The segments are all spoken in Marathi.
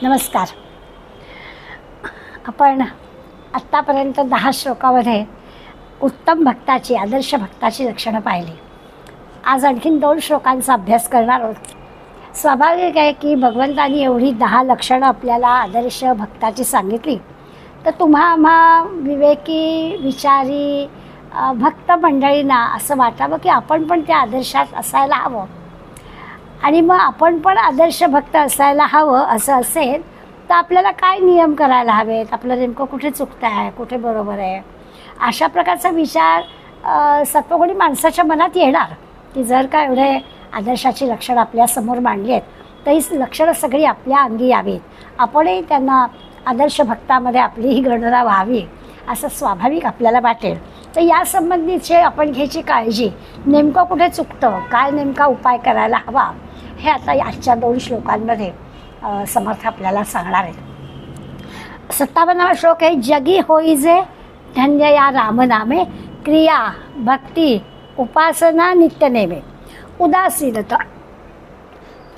नमस्कार. आपण आत्तापर्यंत 10 श्लोकामध्ये उत्तम भक्ताची, आदर्श भक्ताची लक्षणं पाहिली. आज आणखीन 2 श्लोकांचा अभ्यास करणार आहोत. स्वाभाविक आहे की भगवंतांनी एवढी 10 लक्षणं आपल्याला आदर्श भक्ताची सांगितली तर आम्हा विवेकी, विचारी भक्त मंडळींना असं वाटावं की आपण पण त्या आदर्शात असायला हवं आणि मग आपण पण आदर्श भक्त असायला हवं. असं असेल तर आपल्याला काय नियम करायला हवेत, आपलं नेमकं कुठे चुकतं आहे, कुठे बरोबर आहे, अशा प्रकारचा विचार सत्वगुणी माणसाच्या मनात येणार की जर का एवढे आदर्शाची लक्षणं आपल्यासमोर मांडली आहेत तर ही लक्षणं सगळी आपल्या अंगी यावीत, आपणही त्यांना आदर्श भक्तामध्ये आपलीही गणना व्हावी असं स्वाभाविक आपल्याला वाटेल. तर यासंबंधीचे आपण घ्यायची काळजी, नेमकं कुठे चुकतं, काय नेमका उपाय करायला हवा, हे आता आजच्या 2 श्लोकांमध्ये समर्थ आपल्याला सांगणार आहेत. 57वा श्लोक आहे, जगी होईजे धन्य या रामनामे, क्रिया भक्ती उपासना नित्यनेमे, उदासीनता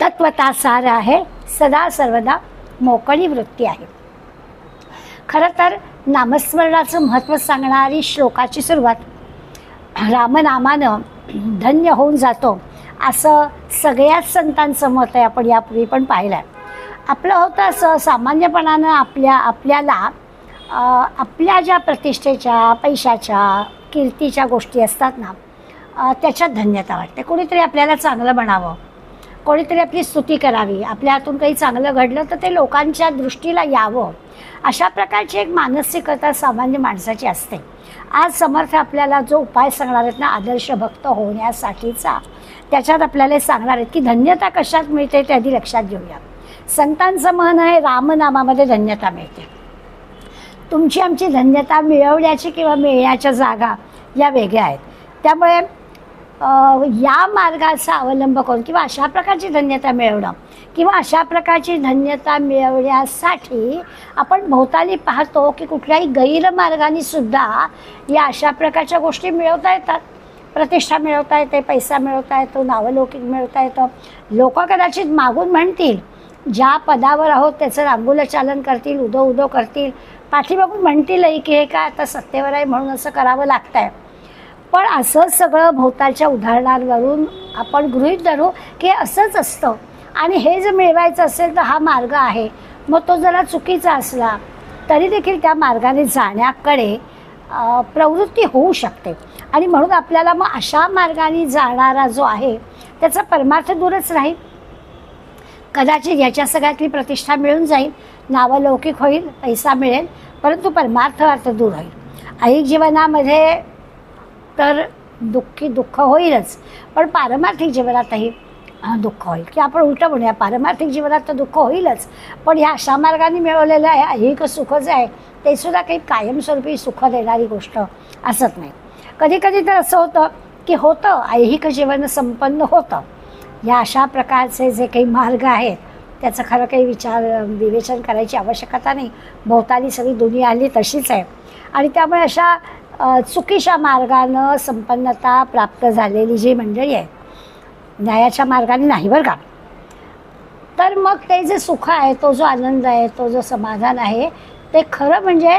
तत्वता सार आहे, सदा सर्वदा मोकळी वृत्ती आहे. खरं तर नामस्मरणाचं महत्त्व सांगणारी श्लोकाची सुरुवात रामनामानं धन्य होऊन जातो असं सगळ्याच संतांचं मत आहे. आपण यापूर्वी पण पाहिलं आहे. आपलं होतं असं सामान्यपणानं आपल्याला आपल्या ज्या प्रतिष्ठेच्या, पैशाच्या, कीर्तीच्या गोष्टी असतात ना त्याच्यात धन्यता वाटते. कोणीतरी आपल्याला चांगलं म्हणावं, कोणीतरी आपली स्तुती करावी, आपल्या हातून काही चांगलं घडलं तर ते लोकांच्या दृष्टीला यावं, अशा प्रकारची एक मानसिकता सामान्य माणसाची असते. आज समर्थ आपल्याला जो उपाय सांगणार आहेत ना आदर्श भक्त होण्यासाठीचा, त्याच्यात आपल्याला सांगणार आहेत की धन्यता कशात मिळते ते आधी लक्षात घेऊया. संतांचं म्हण आहे रामनामामध्ये धन्यता मिळते. तुमची आमची धन्यता मिळवण्याची किंवा मिळण्याच्या जागा या वेगळ्या आहेत. त्यामुळे या मार्गाचा अवलंब करून किंवा अशा प्रकारची धन्यता मिळवणं किंवा अशा प्रकारची धन्यता मिळवण्यासाठी आपण भोवताली पाहतो की कुठल्याही गैरमार्गाने सुद्धा या अशा प्रकारच्या गोष्टी मिळवता येतात. प्रतिष्ठा मिळवता येते, पैसा मिळवता येतो, नावलौकिक मिळवता येतं. लोक कदाचित मागून म्हणतील, ज्या पदावर आहोत त्याचं रांगोलचालन करतील, उदो उदो करतील, पाठीमागून म्हणतीलही की हे काय आता सत्तेवर आहे म्हणून असं करावं लागतं आहे. पण असं सगळं भोवतालच्या उदाहरणांवरून आपण गृहीत धरू की असंच असतं आणि हे जर मिळवायचं असेल तर हा मार्ग आहे. मग तो जरा चुकीचा असला तरी देखील त्या मार्गाने जाण्याकडे प्रवृत्ती होऊ शकते आणि म्हणून आपल्याला मग अशा मार्गाने जाणारा जो आहे त्याचा परमार्थ दूरच राहील. कदाचित याच्या सगळ्यातली प्रतिष्ठा मिळून जाईल, नावलौकिक होईल, पैसा मिळेल, परंतु परमार्थ अर्थ दूर होईल. ऐहिक जीवनामध्ये तर दुःख होईलच, पण पारमार्थिक जीवनातही दुःख होईल. की आपण उलटं म्हणूया, पारमार्थिक जीवनात तर दुःख होईलच, पण ह्या अशा मार्गाने मिळवलेलं आहे ऐहिक सुख जे आहे ते सुद्धा काही कायमस्वरूपी सुख देणारी गोष्ट असत नाही. कधी कधी तर असं होतं की होतं ऐहिक जीवन संपन्न होतं. या अशा प्रकारचे जे काही मार्ग आहेत त्याचं खरं काही विवेचन करायची आवश्यकता नाही. भोवताली सगळी दुनिया आली तशीच आहे आणि त्यामुळे अशा चुकीच्या मार्गानं संपन्नता प्राप्त झालेली जी मंडळी आहे, न्यायाच्या मार्गाने नाही बरं का, तर मग ते जे सुख आहे, तो जो आनंद आहे, तो जो समाधान आहे ते खरं म्हणजे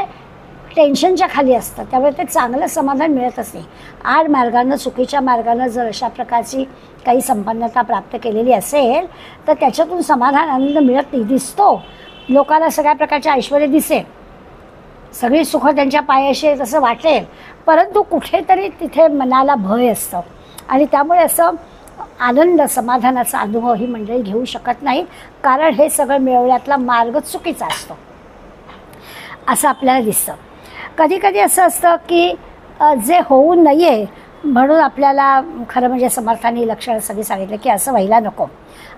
टेन्शनच्या खाली असतं. त्यामुळे ते चांगलं समाधान मिळतच नाही. आड मार्गानं, चुकीच्या मार्गानं जर अशा प्रकारची काही संपन्नता प्राप्त केलेली असेल तर त्याच्यातून समाधान, आनंद मिळत नाही. दिसतो लोकांना सगळ्या प्रकारचे ऐश्वर्य दिसेल, सगळी सुख त्यांच्या पायाशी आहेत असं वाटेल, परंतु कुठेतरी तिथे मनाला भय असतं आणि त्यामुळे असं आनंद, समाधानाचा अनुभव ही मंडळी घेऊ शकत नाही, कारण हे सगळं मिळवण्यातला मार्ग चुकीचा असतो असं आपल्याला दिसतं. कधी कधी असं असतं की जे होऊ नये म्हणून आपल्याला खरं म्हणजे समर्थांनी लक्षणं सगळी सांगितलं की असं व्हायला नको.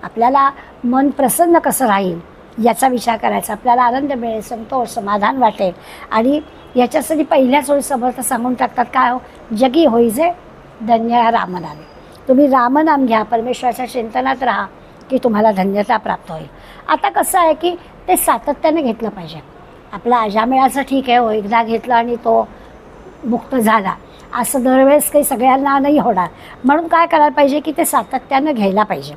आपल्याला मन प्रसन्न कसं राहील याचा विचार करायचा, आपल्याला आनंद मिळेल, संतोष, समाधान वाटेल आणि याच्यासाठी पहिल्याच वेळी समर्थ सांगून टाकतात काय हो, जगी होईजे धन्य या रामनामे. तुम्ही रामनाम घ्या, परमेश्वराच्या चिंतनात राहा की तुम्हाला धन्यता प्राप्त होईल. आता कसं आहे की ते सातत्याने घेतलं पाहिजे. आपला अजामेळाचं ठीक आहे हो, एकदा घेतलं आणि तो मुक्त झाला, असं दरवेळेस काही सगळ्यांना नाही होणार. म्हणून काय करायला पाहिजे की ते सातत्यानं घ्यायला पाहिजे.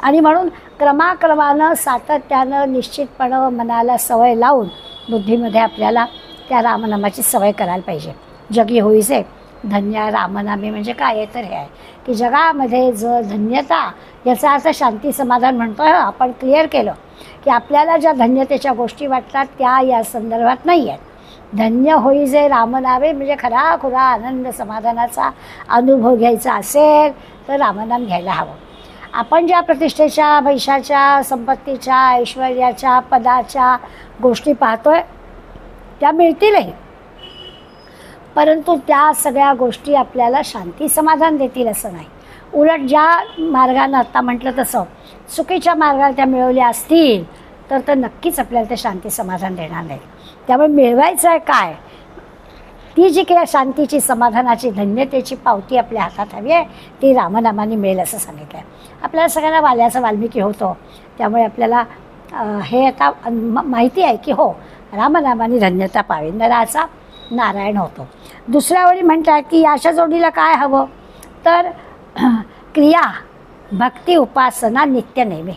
आणि म्हणून क्रमाक्रमानं सातत्यानं निश्चितपणं मनाला सवय लावून बुद्धीमध्ये आपल्याला त्या रामनामाची सवय करायला पाहिजे. जगी होईसे धन्य रामनामे म्हणजे काय तर हे आहे की जगामध्ये जर धन्यता याचा अर्थ शांती समाधान म्हणतो आहे. आपण क्लिअर केलं की आपल्याला ज्या धन्यतेच्या गोष्टी वाटतात त्या या संदर्भात नाही आहेत. धन्य होई जे रामनामे म्हणजे खराखुरा आनंद समाधानाचा अनुभव घ्यायचा असेल तर रामनाम घ्यायला हवं. आपण ज्या प्रतिष्ठेच्या पैशाच्या संपत्तीच्या ऐश्वर्याच्या पदाच्या गोष्टी पाहतोय त्या मिळतीलही, परंतु त्या सगळ्या गोष्टी आपल्याला शांती समाधान देतील असं नाही. उलट ज्या मार्गानं आत्ता म्हटलं तसं चुकीच्या मार्गाला त्या मिळवल्या असतील तर नक्कीच आपल्याला ते शांती समाधान देणार नाही. त्यामुळे मिळवायचं आहे काय, ती जी काही शांतीची समाधानाची धन्यतेची पावती आपल्या हातात हवी आहे ती रामनामाने मिळेल असं सांगितलं आहे. आपल्याला सगळ्यांना वाल्याचा वाल्मिकी होतो, त्यामुळे आपल्याला हे आता माहिती आहे की हो रामनामाने धन्यता पावी, नराचा नारायण होतो. दुसऱ्या वेळी म्हणतात की अशा जोडीला काय हवं तर क्रिया भक्ती उपासना नित्य नेहमी.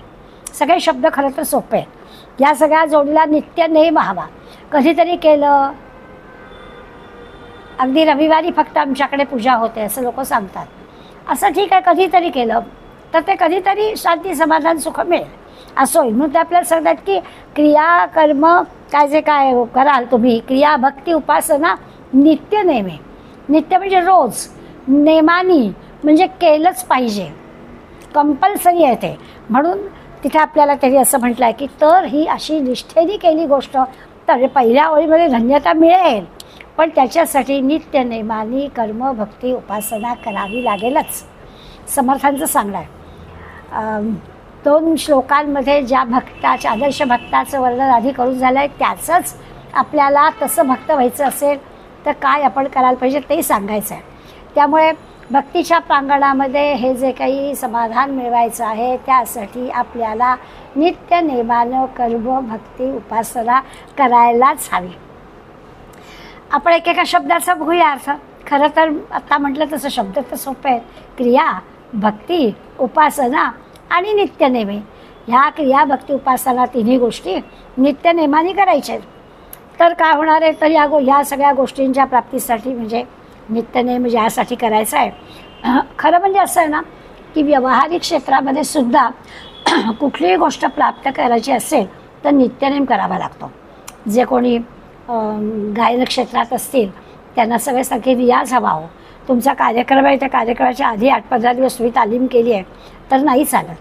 सगळे शब्द खरं तर सोपे आहेत. या सगळ्या जोडीला नित्य नेम हवा. कधीतरी केलं, अगदी रविवारी फक्त आमच्याकडे पूजा होते असं लोक सांगतात, असं ठीक आहे. कधीतरी केलं तर ते कधीतरी शांती समाधान सुख मिळेल असं होईल. म्हणून ते आपल्याला सांगतात की क्रिया कर्म काय जे काय कराल तुम्ही, क्रिया भक्ती उपासना नित्य नेमे. नित्य म्हणजे रोज, नेमानी म्हणजे केलंच पाहिजे, कंपल्सरी आहे ते. म्हणून तिथे आपल्याला तरी असं म्हटलं आहे की तर ही अशी निष्ठेने केली गोष्ट तर पहिल्या ओळीमध्ये धन्यता मिळेल, पण त्याच्यासाठी नित्य नेमानी कर्म भक्ती उपासना करावी लागेलच. समर्थांचं सांगणं आहे. 2 श्लोकांमध्ये ज्या भक्ताच्या आदर्श भक्ताचं वर्णन आधी करून झालं आहे त्याचंच आपल्याला तसं भक्त व्हायचं असेल तर काय आपण करायला पाहिजे ते सांगायचं आहे. त्यामुळे भक्तीच्या प्रांगणामध्ये हे जे काही समाधान मिळवायचं आहे त्यासाठी आपल्याला नित्य नेमानं कर्म भक्ती उपासना करायलाच हवी. आपण एकेका शब्दाचा बघूया अर्थ. खरं तर आत्ता म्हटलं तसं शब्द तर सोपे आहेत. क्रिया भक्ती उपासना आणि नित्यनेमी. ह्या क्रिया भक्ती उपासना तिन्ही गोष्टी नित्यनेमाने करायच्या आहेत. तर काय होणार आहे तर ह्या सगळ्या गोष्टींच्या प्राप्तीसाठी म्हणजे नित्यनेम यासाठी करायचं आहे. खरं म्हणजे असं आहे ना की व्यावहारिक क्षेत्रामध्ये सुद्धा कुठलीही गोष्ट प्राप्त करायची असेल तर नित्यनेम करावा लागतो. जे कोणी गायन क्षेत्रात असतील त्यांना सगळ्यासारखे रियाज हवा हो. तुमचा कार्यक्रम आहे त्या कार्यक्रमाच्या आधी 8-15 दिवस तुम्ही तालीम केली आहे तर नाही चालत.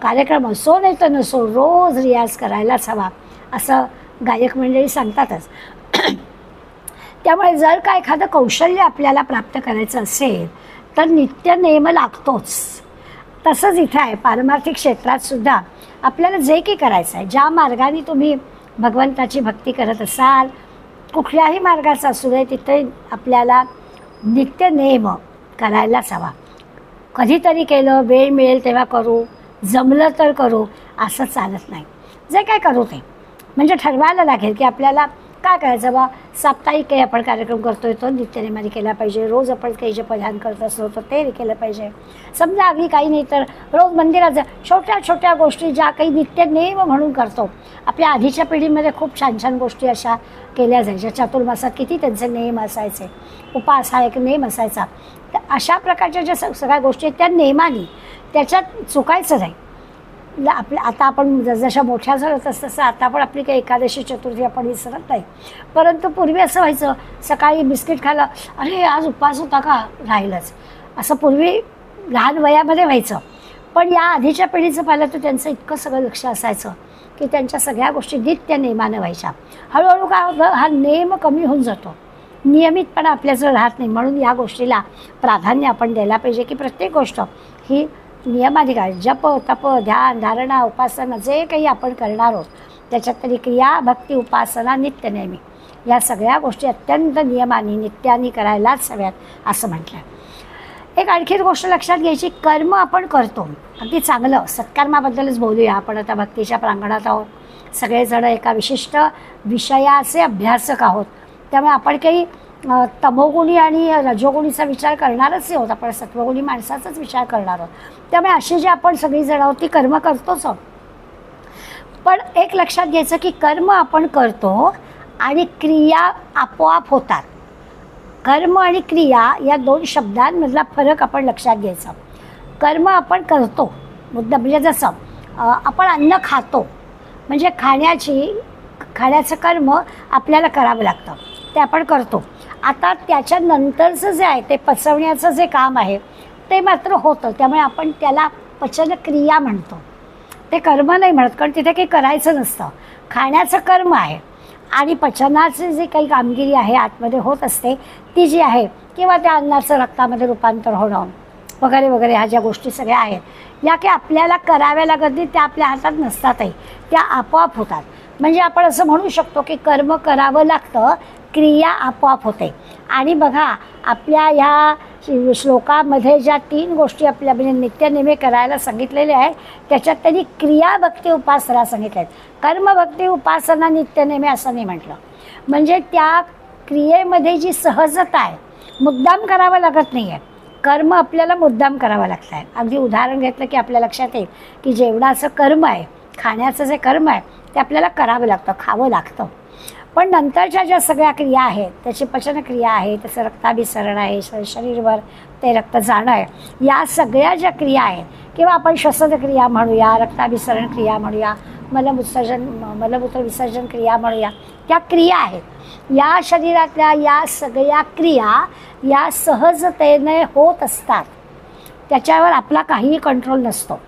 कार्यक्रम असो नाही तर नसो रोज रियाज करायलाच हवा असं गायक मंडळी सांगतातच. त्यामुळे जर का एखादं कौशल्य आपल्याला प्राप्त करायचं असेल तर नित्य नेम लागतोच. तसंच इथं आहे पारमार्थिक क्षेत्रात सुद्धा आपल्याला जे काही करायचं आहे, ज्या मार्गाने तुम्ही भगवंताची भक्ती करत असाल कुठल्याही मार्गाचा असू दे तिथे आपल्याला नित्य नेम करायलाच हवा. कधीतरी केलं, वेळ मिळेल तेव्हा करू, जमलं तर करू असं चालत नाही. जे काय करू ते म्हणजे ठरवायला लागेल की आपल्याला काय करायचं. बा साप्ताहिक काही आपण कार्यक्रम करतोय तो नित्यनेमाने केला पाहिजे. रोज आपण काही जे परिधान करत असलो तर ते केलं पाहिजे. समजा अगदी काही नाही तर रोज मंदिरात छोट्या छोट्या गोष्टी ज्या काही नित्यनेम म्हणून करतो. आपल्या आधीच्या पिढीमध्ये खूप छान छान गोष्टी अशा केल्या जायच्या. चातुर्मासात किती त्यांचे नेम असायचे, उपास हा एक नेम असायचा. तर अशा प्रकारच्या ज्या सगळ्या गोष्टी आहेत त्या नेमाने त्याच्यात चुकायचं नाही. आता आपण जसजशा मोठ्या झालं तसं आता पण आपली काही एकादशी चतुर्थी आपण विसरत नाही. परंतु पूर्वी असं व्हायचं सकाळी बिस्किट खायला, अरे आज उपवास होता का, राहिलंच, असं पूर्वी लहान वयामध्ये व्हायचं. पण या आधीच्या पिढीचं पाहिलं तर त्यांचं इतकं सगळं लक्ष असायचं की त्यांच्या सगळ्या गोष्टी नित्य नेमानं व्हायच्या. हळूहळू काय होतं हा नेम कमी होऊन जातो, नियमितपणा आपल्याजवळ राहत नाही. म्हणून या गोष्टीला प्राधान्य आपण द्यायला पाहिजे की प्रत्येक गोष्ट ही नियमाधिकार, जप तप ध्यान धारणा उपासना जे काही आपण करणार आहोत त्याच्यात तरी क्रिया भक्ती उपासना नित्यनेमी या सगळ्या गोष्टी अत्यंत नियमाने नित्याने करायलाच हव्यात असं म्हटलं. एक आणखीन गोष्ट लक्षात घ्यायची, कर्म आपण करतो अगदी चांगलं. सत्कर्माबद्दलच बोलूया आपण. आता भक्तीच्या प्रांगणात आहोत, सगळेजण एका विशिष्ट विषयाचे अभ्यासक आहोत. त्यामुळे आपण काही तमोगुणी आणि रजोगुणीचा विचार करणारच नाही होत, आपण सत्वगुणी माणसाचाच विचार करणार आहोत. त्यामुळे अशी जी आपण सगळीजण आहोत ती कर्म करतोच आहोत. पण एक लक्षात घ्यायचं की कर्म आपण करतो आणि क्रिया आपोआप होतात. कर्म आणि क्रिया या दोन शब्दांमधला फरक आपण लक्षात घ्यायचा. कर्म आपण करतो मुद्दा, म्हणजे जसं आपण अन्न खातो म्हणजे खाण्याचं कर्म आपल्याला करावं लागतं, ते आपण करतो. आता त्याच्यानंतरचं जे आहे ते पचवण्याचं जे काम आहे ते मात्र होतं, त्यामुळे आपण त्याला पचनक्रिया म्हणतो, ते कर्म नाही म्हणत, कारण तिथे काही करायचं नसतं. खाण्याचं कर्म आहे आणि पचनाची जी काही कामगिरी आहे आतमध्ये होत असते ती जी आहे, किंवा त्या अन्नाचं रक्तामध्ये रूपांतर होणं वगैरे वगैरे, ह्या ज्या गोष्टी सगळ्या आहेत या की आपल्याला कराव्या लागत नाही, त्या आपल्या हातात नसतातही, त्या आपोआप होतात. म्हणजे आपण असं म्हणू शकतो की कर्म करावं लागतं, क्रिया आपोआप होते. आणि बघा आपल्या ह्या श्लोकामध्ये ज्या 3 गोष्टी आपल्या म्हणजे नित्यनेमी करायला सांगितलेल्या आहेत त्याच्यात त्यांनी क्रिया भक्ती उपासना सांगितल्या आहेत. कर्म भक्ती उपासना नित्यनेमी असं नाही म्हटलं. म्हणजे त्या क्रियेमध्ये जी सहजता आहे, मुद्दाम करावं लागत नाही आहे. कर्म आपल्याला मुद्दाम करावं लागतं आहे. अगदी उदाहरण घेतलं की आपल्या लक्षात येईल की जेवणाचं कर्म आहे, खाण्याचं जे कर्म आहे ते आपल्याला करावं लागतं, खावं लागतं. पण नंतरच्या ज्या सगळ्या क्रिया आहेत, त्याची पचनक्रिया आहे, त्याचं रक्ताभिसरण आहे, शरीरभर ते रक्त जाणं आहे, या सगळ्या ज्या क्रिया आहेत, किंवा आपण श्वसनक्रिया म्हणूया, रक्ताभिसरण क्रिया म्हणूया, मलमूत्र विसर्जन क्रिया म्हणूया, त्या क्रिया आहेत. या शरीरातल्या या सगळ्या क्रिया या सहजतेने होत असतात, त्याच्यावर आपला काहीही कंट्रोल नसतो.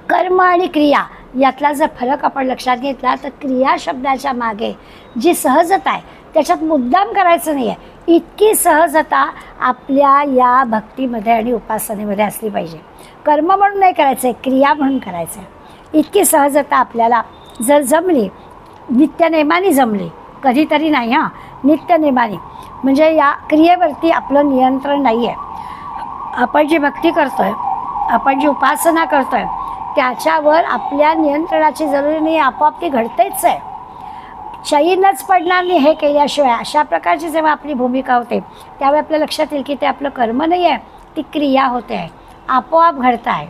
कर्म आणि क्रिया यातला जर फरक आपण लक्षात घेतला तर क्रिया शब्दाच्या मागे जी सहजता आहे त्याच्यात मुद्दाम करायचं नाही आहे, इतकी सहजता आपल्या या भक्तीमध्ये आणि उपासनेमध्ये असली पाहिजे. कर्म म्हणून नाही करायचं आहे, क्रिया म्हणून करायचं आहे. इतकी सहजता आपल्याला जर जमली, नित्यनेमाने जमली, कधीतरी नाही हां, नित्यनेमाने, म्हणजे या क्रियेवरती आपलं नियंत्रण नाही आहे. आपण जी भक्ती करतो आहे, आपण जी उपासना करतो आहे त्याच्यावर आपल्या नियंत्रणाची जरुरी नाही, आपोआप ती घडतेच आहे. चैनच पडणार नाही हे केल्याशिवाय. अशा प्रकारची जेव्हा आपली भूमिका होते त्यावेळी आपल्या लक्षात येईल की ते आपलं कर्म नाही आहे, ती क्रिया होते आहे, आपोआप घडत आहे.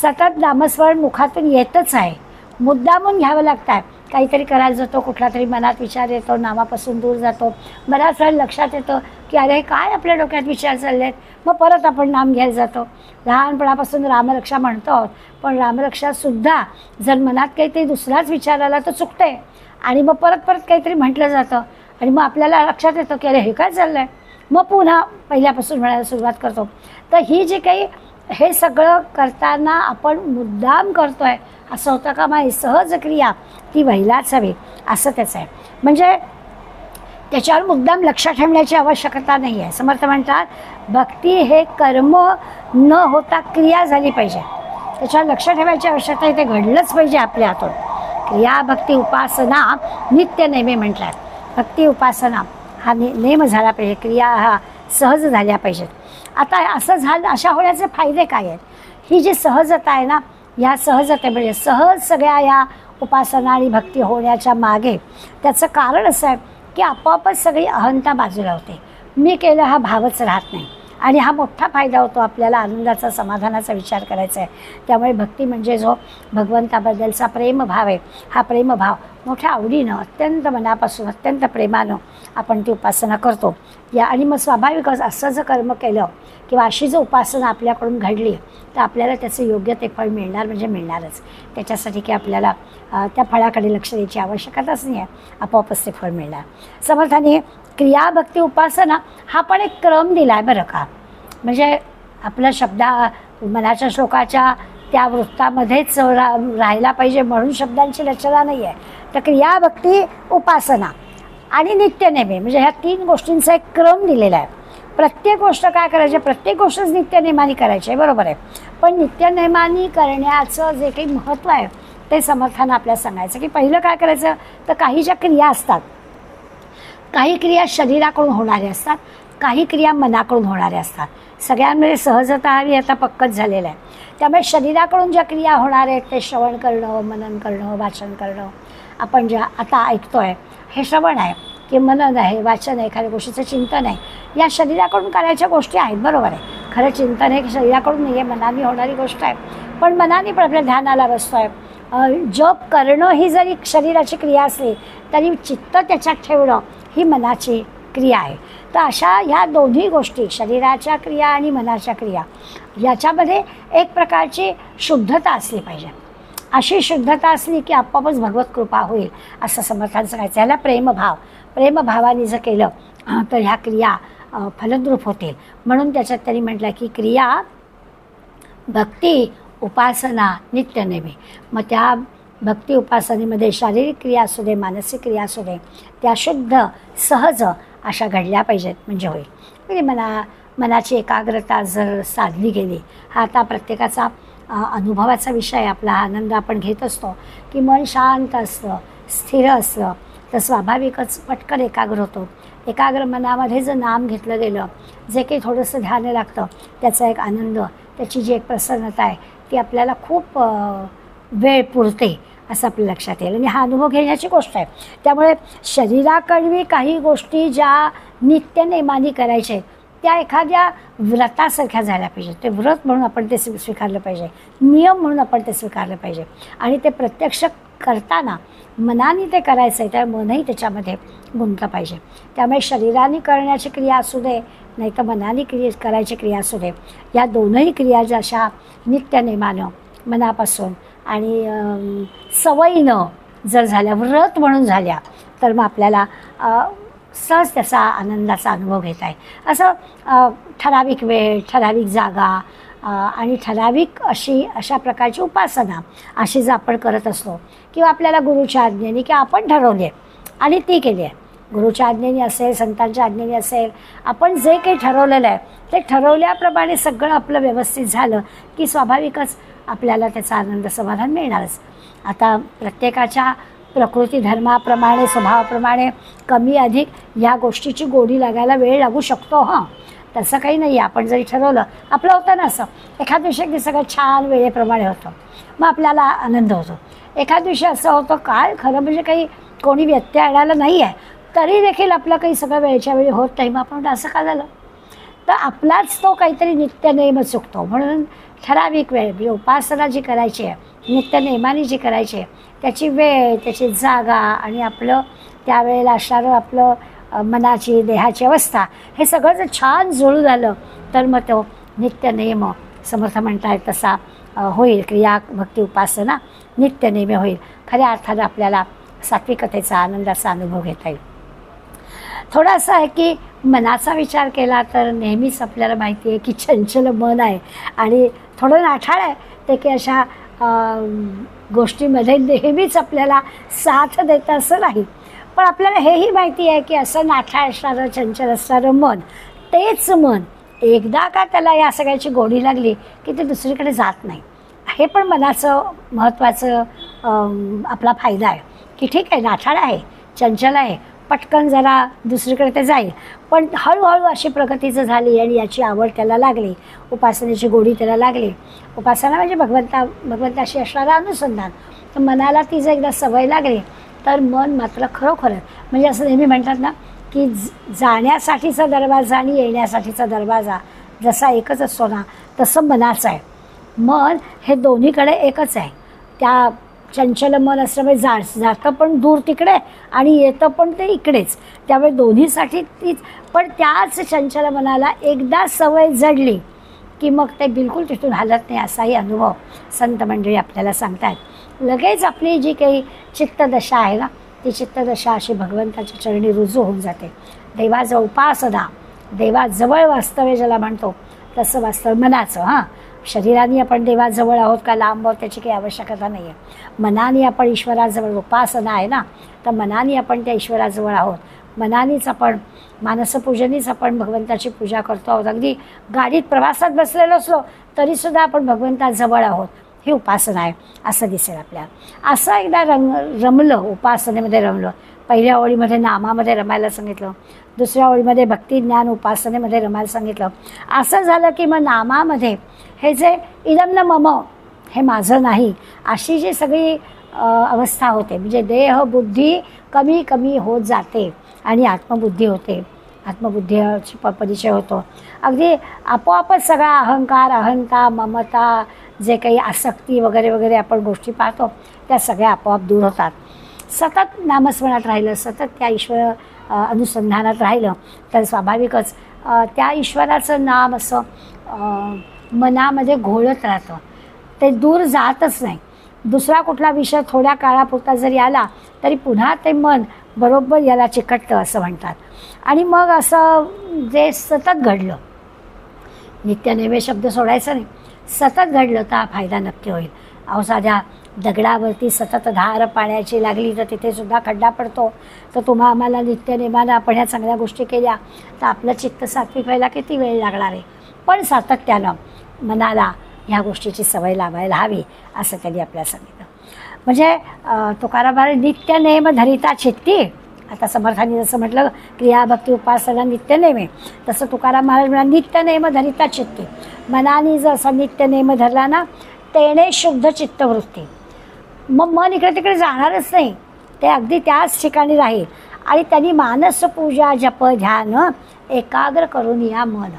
सतत नामस्मरण मुखातून येतच आहे, मुद्दामून घ्यावं लागतं आहे. काहीतरी करायला जातो, कुठला तरी मनात विचार येतो, नामापासून दूर जातो, बऱ्याच वेळा लक्षात येतं की अरे काय आपल्या डोक्यात विचार चालले आहेत, मग परत आपण नाम घ्यायला जातो. लहानपणापासून रामरक्षा म्हणतो आहोत, पण रामरक्षासुद्धा जर मनात काहीतरी दुसराच विचार आला तर चुकते आणि मग परत काहीतरी म्हटलं जातं आणि मग आपल्याला लक्षात येतं की अरे हे काय चाललं आहे, मग पुन्हा पहिल्यापासून म्हणायला सुरुवात करतो. तर ही जी काही हे सगळं करताना आपण मुद्दाम करतो आहे असं होतं का, मग सहज क्रिया ती व्हायलाच हवी असं त्याचं आहे. म्हणजे त्याच्यावर मुद्दाम लक्ष ठेवण्याची आवश्यकता नाही आहे. समर्थ म्हणतात भक्ती हे कर्म न होता क्रिया झाली पाहिजे, त्याच्यावर लक्ष ठेवायची आवश्यकता आहे, ते घडलंच पाहिजे आपल्या हातून. क्रिया भक्ती उपासना नित्यनेमी म्हटल्यात. भक्ती उपासना हा नेम झाला पाहिजे, क्रिया हा सहज झाल्या पाहिजेत. आता असं झालं, अशा होण्याचे फायदे काय आहेत? ही जी सहजता आहे ना, ह्या सहजते म्हणजे सहज सगळ्या या उपासना आणि भक्ती होण्याच्या मागे त्याचं कारण असं आहे की आपोआपच सगळी अहंता बाजूला होते, मी केलं हा भावच राहत नाही आणि हा मोठा फायदा होतो. आपल्याला आनंदाचा समाधानाचा विचार करायचा आहे. त्यामुळे भक्ती म्हणजे जो भगवंताबद्दलचा प्रेमभाव आहे, हा प्रेमभाव मोठ्या आवडीनं अत्यंत मनापासून अत्यंत प्रेमानं आपण ती उपासना करतो. या आणि मग स्वाभाविकच असं जर कर्म केलं किंवा अशी जर उपासना आपल्याकडून घडली तर आपल्याला त्याचं योग्य ते फळ मिळणार म्हणजे मिळणारच. त्याच्यासाठी की आपल्याला त्या फळाकडे लक्ष द्यायची आवश्यकताच नाही आहे, आपोआपच ते फळ मिळणार. समर्थाने क्रिया भक्ती उपासना हा पण एक क्रम दिला आहे बरं का. म्हणजे आपला मनाच्या श्लोकाच्या त्या वृत्तामध्येच राहायला पाहिजे म्हणून शब्दांची रचना नाही आहे. तर क्रिया भक्ती उपासना आणि नित्यनेमी म्हणजे ह्या 3 गोष्टींचा एक क्रम दिलेला आहे. प्रत्येक गोष्ट काय करायची, प्रत्येक गोष्टच नित्यनेमाने करायची आहे, बरोबर आहे. पण नित्यनेमाने करण्याचं जे काही महत्त्व आहे ते समर्थानं आपल्याला सांगायचं की पहिलं काय करायचं, तर काही ज्या क्रिया असतात, काही क्रिया शरीराकडून होणाऱ्या असतात, काही क्रिया मनाकडून होणाऱ्या असतात. सगळ्यांमध्ये सहजता हवी आता पक्कच झालेलं आहे. त्यामुळे शरीराकडून ज्या क्रिया होणार आहेत ते श्रवण करणं, मनन करणं, वाचन करणं, आपण ज्या आता ऐकतो आहे हे श्रवण आहे, की मनन आहे, वाचन आहे, एखाद्या गोष्टीचं चिंतन आहे, या शरीराकडून करायच्या गोष्टी आहेत. बरोबर आहे, खरं चिंतन हे शरीराकडून नाही आहे, मनाने होणारी गोष्ट आहे. पण मनाने पण आपल्या ध्यानाला बसतो आहे. जप करणं ही जरी शरीराची क्रिया असली तरी चित्त त्याच्यात ठेवणं ही मनाची क्रिया आहे. तर अशा ह्या दोन्ही गोष्टी, शरीराच्या क्रिया आणि मनाच्या क्रिया, याच्यामध्ये एक प्रकारची शुद्धता असली पाहिजे. अशी शुद्धता असली की आपोआपच भगवत कृपा होईल असं समर्थांचं सांगायचं. ह्याला प्रेमभावाने जर केलं तर ह्या क्रिया फलद्रूप होतील. म्हणून त्याच्यात त्यांनी म्हटलं की क्रिया, भक्ती, उपासना नित्यनेमी. मग त्या भक्ती उपासनेमध्ये शारीरिक क्रिया असू दे, मानसिक क्रिया असू दे, त्या शुद्ध सहज अशा घडल्या पाहिजेत म्हणजे होईल. म्हणजे मनाची एकाग्रता जर साधली गेली, हा आता प्रत्येकाचा अनुभवाचा विषय, आपला आनंद आपण घेत असतो की मन शांत असतं, स्थिर असतं तर स्वाभाविकच पटकन एकाग्र होतो. एकाग्र मनामध्ये जर नाम घेतलं गेलं, जे काही थोडंसं ध्यान लागतं, त्याचा एक आनंद, त्याची जी एक प्रसन्नता आहे ती आपल्याला खूप वेळ पुरते असं आपल्या लक्षात येईल. आणि हा अनुभव घेण्याची गोष्ट आहे. त्यामुळे शरीराकडवी काही गोष्टी ज्या नित्यनेमाने करायचे त्या एखाद्या व्रतासारख्या झाल्या पाहिजे. ते व्रत म्हणून आपण ते स्वीकारलं पाहिजे, नियम म्हणून आपण ते स्वीकारलं पाहिजे. आणि ते प्रत्यक्ष करताना मनाने ते करायचं आहे, त्यामुळे मनही त्याच्यामध्ये गुंतलं पाहिजे. त्यामुळे शरीराने करण्याची क्रिया असू दे, नाही तर मनाने करायची क्रिया असू दे, या दोनही क्रिया ज्या अशा नित्यनेमानं मनापासून आणि सवयीनं जर झाल्या, व्रत म्हणून झाल्या, तर मग आपल्याला सहज त्याचा आनंदाचा अनुभव घेता येईल. असं ठराविक वेळ, ठराविक जागा आणि ठराविक अशा प्रकारची उपासना अशी जर आपण करत असलो, किंवा आपल्याला गुरुच्या आज्ञेने किंवा आपण ठरवली आहे आणि ती केली आहे, गुरुच्या आज्ञेने असेल, संतांच्या आज्ञेने असेल, आपण जे काही ठरवलेलं आहे ते ठरवल्याप्रमाणे सगळं आपलं व्यवस्थित झालं की स्वाभाविकच आपल्याला त्याचा आनंद, समाधान मिळणारच. आता प्रत्येकाच्या प्रकृती धर्माप्रमाणे, स्वभावाप्रमाणे कमी अधिक या गोष्टीची गोडी लागायला वेळ लागू शकतो. तसं काही नाही आहे. आपण जरी ठरवलं, आपलं होतं ना असं, एखाद दिवशी अगदी सगळं छान वेळेप्रमाणे होतं, मग आपल्याला आनंद होतो. एखाद दिवशी असं होतं काय खरं म्हणजे काही कोणी व्यत्यय आणायला नाही आहे, तरी देखील आपलं काही सगळं वेळच्या वेळी होत नाही. मग आपण असं का झालं, तर आपलाच तो काहीतरी नित्यनेम चुकतो. म्हणून ठराविक वेळ, म्हणजे उपासना जी करायची आहे, नित्यनेमाने जी करायची आहे, त्याची वेळ, त्याची जागा आणि आपलं त्यावेळेला असणारं आपलं मनाची, देहाची अवस्था, हे सगळं जर छान जुळून झालं तर मग तो नित्यनेम समर्थ म्हणतायत तसा होईल. क्रिया, भक्ती, उपासना नित्यनेम होईल. खऱ्या अर्थानं आपल्याला सात्विकतेचा, आनंदाचा अनुभव घेता येईल. थोडं असं आहे की मनाचा विचार केला तर नेहमीच आपल्याला माहिती आहे की चंचल मन आहे आणि थोडं नाठाळ आहे. ते की अशा गोष्टीमध्ये नेहमीच आपल्याला साथ देतं असं नाही. पण आपल्याला हेही माहिती आहे की असं नाठाळ असणारं, चंचल असणारं मन, तेच मन एकदा का त्याला या सगळ्याची गोडी लागली की ते दुसरीकडे जात नाही. हे पण मनाचं महत्त्वाचं आपला फायदा आहे की ठीक आहे, नाठाळ आहे, चंचल आहे, पटकन जरा दुसरीकडे ते जाईल, पण हळूहळू अशी प्रगती जर झाली आणि याची आवड त्याला लागली, उपासनेची गोडी त्याला लागली, उपासना म्हणजे भगवंताशी असणारा अनुसंधान, तर मनाला ती जर एकदा सवय लागली तर मन मात्र खरोखर, म्हणजे असं नेहमी म्हणतात ना की जाण्यासाठीचा दरवाजा आणि येण्यासाठीचा दरवाजा जसा एकच असतो ना, तसं मनाचं आहे. मन हे दोन्हीकडे एकच आहे. त्या चंचल मन असल्यामुळे जातं पण दूर तिकडे आणि येतं पण ते इकडेच, त्यामुळे दोन्हीसाठी तीच. पण त्याच चंचल मनाला एकदा सवय जडली की मग ते बिलकुल तिथून हलत नाही, असाही अनुभव संत मंडळी आपल्याला सांगतात. लगेच आपली जी काही चित्तदशा आहे ना, ती चित्तदशा अशी भगवंताच्या चरणी रुजू होऊन जाते. देवाजवळ उपासना, देवाजवळ वास्तव्य ज्याला म्हणतो तसं वास्तव्य मनाचं. शरीराने आपण देवाजवळ आहोत का लांब आहोत त्याची काही आवश्यकता नाही आहे. मनाने आपण ईश्वराजवळ, उपासना आहे ना, तर मनाने आपण त्या ईश्वराजवळ आहोत. मनानेच आपण मानसपूजनेच आपण भगवंताची पूजा करतो आहोत. अगदी गाडीत प्रवासात बसलेलो असलो तरीसुद्धा आपण भगवंताजवळ आहोत, ही उपासना आहे असं दिसेल आपल्याला. असं एकदा रमलं, उपासनेमध्ये रमलं. पहिल्या ओळीमध्ये नामामध्ये रमायला सांगितलं, दुसऱ्या ओळीमध्ये भक्ती, ज्ञान, उपासनेमध्ये रमायला सांगितलं. असं झालं की मग नामामध्ये हे जे इदम न मम, हे माझं नाही, अशी जी सगळी अवस्था होते, म्हणजे देह बुद्धी कमी कमी होत जाते आणि आत्मबुद्धी होते, आत्मबुद्धीची परिचय होतो. अगदी आपोआपच सगळा अहंकार, अहंता, ममता, जे काही आसक्ती वगैरे वगैरे आपण गोष्टी पाहतो त्या सगळ्या आपोआप दूर होतात. सतत नामस्मरणात राहिलं, सतत त्या ईश्वर अनुसंधानात राहिलं तर स्वाभाविकच त्या ईश्वराचं नाम असं मनामध्ये घोळत राहतं, ते दूर जातच नाही. दुसरा कुठला विषय थोड्या काळापुरता जरी आला तरी पुन्हा ते मन बरोबर याला चिकटतं असं म्हणतात. आणि मग असं जे सतत घडलं, नित्यनेमे शब्द सोडायचा नाही, सतत घडलं तर फायदा नक्की होईल. अहो साध्या दगडावरती सतत धार पाण्याची लागली तर तिथे सुद्धा खड्डा पडतो. तर आम्हाला नित्यनेमानं आपण ह्या चांगल्या गोष्टी केल्या तर आपलं चित्त सात्विक व्हायला किती वेळ लागणार आहे. पण सातत्यानं मनाला ह्या गोष्टीची सवय लावायला हवी असं त्यांनी आपल्याला सांगितलं. म्हणजे तुकाराम महाराज नित्यनेम धरिता चित्ती, आता समर्थांनी जसं म्हटलं क्रिया भक्ती उपासना नित्यनेमे, तसं तुकाराम महाराज म्हणा नित्यनेम धरिता चित्ती, मनाने जर असा नित्यनेम धरला ना तेणे शुद्ध चित्तवृत्ती, मग मन इकडे तिकडे जाणारच नाही, ते अगदी त्याच ठिकाणी राहील. आणि त्यांनी मानस पूजा जप ध्यान एकाग्र करून या मन,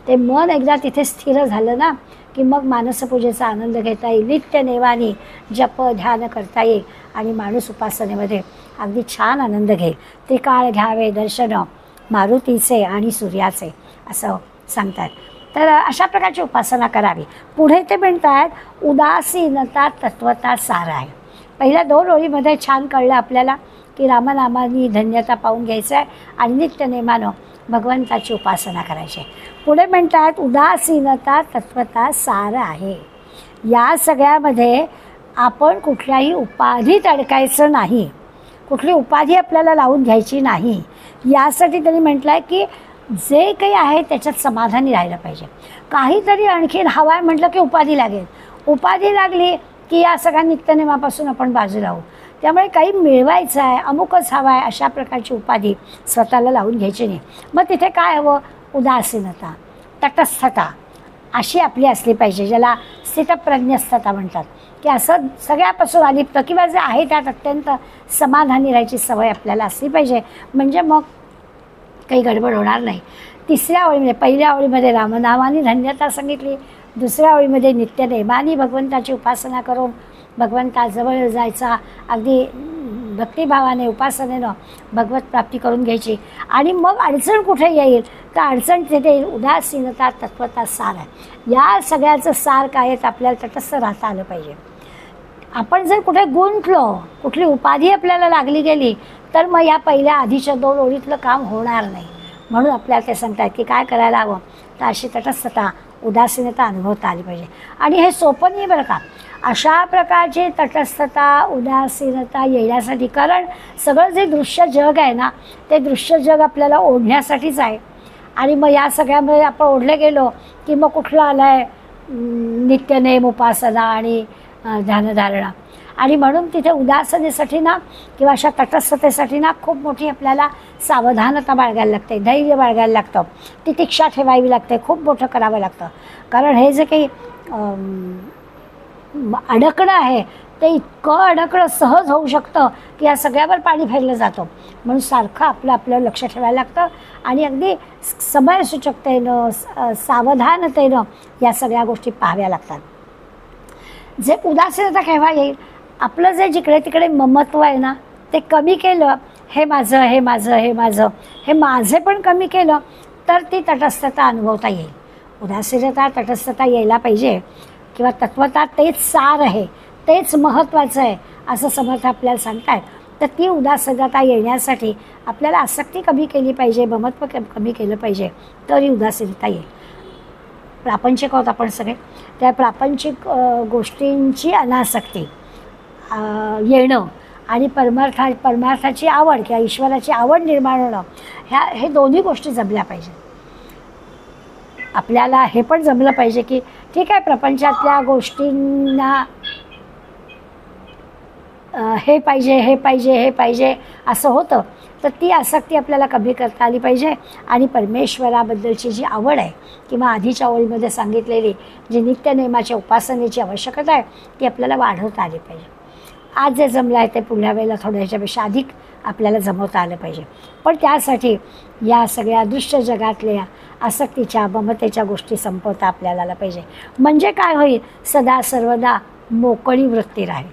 ते मन एकदा तिथे स्थिर झालं ना की मग मानसपूजेचा आनंद घेता येईल, नित्यनेमाने जप ध्यान करता येईल आणि माणूस उपासनेमध्ये अगदी छान आनंद घेईल. त्रिकाळ घ्यावे दर्शन मारुतीचे आणि सूर्याचे असं सांगतात. तर अशा प्रकारची उपासना करावी. पुढे ते म्हणतात उदासीनता तत्वता सार आहे. पहिल्या 2 ओळीमध्ये छान कळलं आपल्याला की रामनामानी धन्यता पाहून घ्यायचं आहे आणि नित्यनेमानं भगवंताची उपासना करायची. पुढे म्हणतात उदासीनता तत्वता सार आहे. या सगळ्यामध्ये आपण कुठल्याही उपाधीत अडकायचं नाही, कुठली उपाधी आपल्याला लावून घ्यायची नाही. यासाठी त्यांनी म्हटलं आहे की जे काही आहे त्याच्यात समाधानी राहिलं पाहिजे. काहीतरी आणखीन हवं आहे म्हटलं की उपाधी लागेल, उपाधी लागली की या सगळ्या नित्यनेमापासून आपण बाजूला राहू. त्यामुळे काही मिळवायचं आहे, अमुकच हवं आहे अशा प्रकारची उपाधी स्वतःला लावून घ्यायची नाही. मग तिथे काय हवं, उदासीनता, तटस्थता अशी आपली असली पाहिजे, ज्याला स्थितप्रज्ञस्थता म्हणतात. की असं सगळ्यापासून अलिप्त किंवा जे आहे त्यात अत्यंत समाधानी राहायची सवय आपल्याला असली पाहिजे, म्हणजे मग काही गडबड होणार नाही. 3ऱ्या ओळीमध्ये, पहिल्या ओळीमध्ये रामनामानी धन्यता सांगितली, 2ऱ्या ओळीमध्ये नित्यनेमानी भगवंताची उपासना करून भगवंताजवळ जायचा, अगदी भक्तिभावाने उपासनेनं भगवत प्राप्ती करून घ्यायची. आणि मग अडचण कुठे येईल तर अडचण तिथे येईल उदासीनता तत्वता सार आहे. या सगळ्याचं सार काय आहे, आपल्याला तटस्थ राहता आलं पाहिजे. आपण जर कुठे गुंतलो, कुठली उपाधी आपल्याला लागली गेली तर मग या पहिल्या आधीच्या 2 ओळीतलं काम होणार नाही. म्हणून आपल्याला ते सांगतात की काय करायला हवं, तर अशी तटस्थता उदासीनता अनुभवता आली पाहिजे. आणि हे सोपं नाही बरं का, अशा प्रकारची तटस्थता उदासीनता येण्यासाठी, कारण सगळं जे दृश्य जग आहे ना ते दृश्य जग आपल्याला ओढण्यासाठीच आहे. आणि मग या सगळ्यामध्ये आपण ओढले गेलो की मग कुठलं आलं आहे नित्यनेम उपासना आणि ध्यानधारणा. आणि म्हणून तिथे उदासनेसाठी ना किंवा अशा तटस्थतेसाठी ना खूप मोठी आपल्याला सावधानता बाळगायला लागते, धैर्य बाळगायला लागतं, तितिक्षा ठेवावी लागते, खूप मोठं करावं लागतं. कारण हे जे काही अडकणं आहे ते इतकं अडकणं सहज होऊ शकतं की या सगळ्यावर पाणी फेरलं जातं. म्हणून सारखं आपल्याला लक्ष ठेवायला लागतं आणि अगदी समयसूचकतेनं सावधानतेनं या सगळ्या गोष्टी पाहाव्या लागतात. जे उदासीनता केव्हा येईल, आपलं जे जिकडे तिकडे ममत्व आहे ना ते कमी केलं, हे माझं हे माझं हे माझं हे माझे पण कमी केलं तर ती तटस्थता अनुभवता येईल. उदासीनता तटस्थता यायला पाहिजे किंवा तत्वता तेच सार आहे, तेच महत्त्वाचं आहे असं समर्थ आपल्याला सांगतात. तर ती उदासीनता येण्यासाठी आपल्याला आसक्ती कमी केली पाहिजे, ममत्व कमी केलं पाहिजे, तरी उदासीनता येईल. प्रापंचिक आहोत आपण सगळे, त्या प्रापंचिक गोष्टींची अनासक्ती येणं आणि परमार्थाची आवड किंवा ईश्वराची आवड निर्माण होणं, हे दोन्ही गोष्टी जमल्या पाहिजेत. आपल्याला हे पण जमलं पाहिजे की ठीक आहे प्रपंचातल्या गोष्टींना हे पाहिजे हे पाहिजे हे पाहिजे असं होतं, तर ती आसक्ती आपल्याला कमी करता आली पाहिजे. आणि परमेश्वराबद्दलची जी आवड आहे किंवा आधीच्या ओळीमध्ये सांगितलेली जी नित्यनेमाच्या उपासनेची आवश्यकता आहे ती आपल्याला वाढवता आली पाहिजे. आज जे जमलं आहे ते पुढल्या वेळेला थोडं ह्याच्यापेक्षा अधिक आपल्याला जमवता आलं पाहिजे. पण त्यासाठी या सगळ्या दृश्य जगातल्या आसक्तीच्या ममतेच्या गोष्टी संपवता आपल्याला आलं पाहिजे. म्हणजे काय होईल, सदा सर्वदा मोकळी वृत्ती राहील.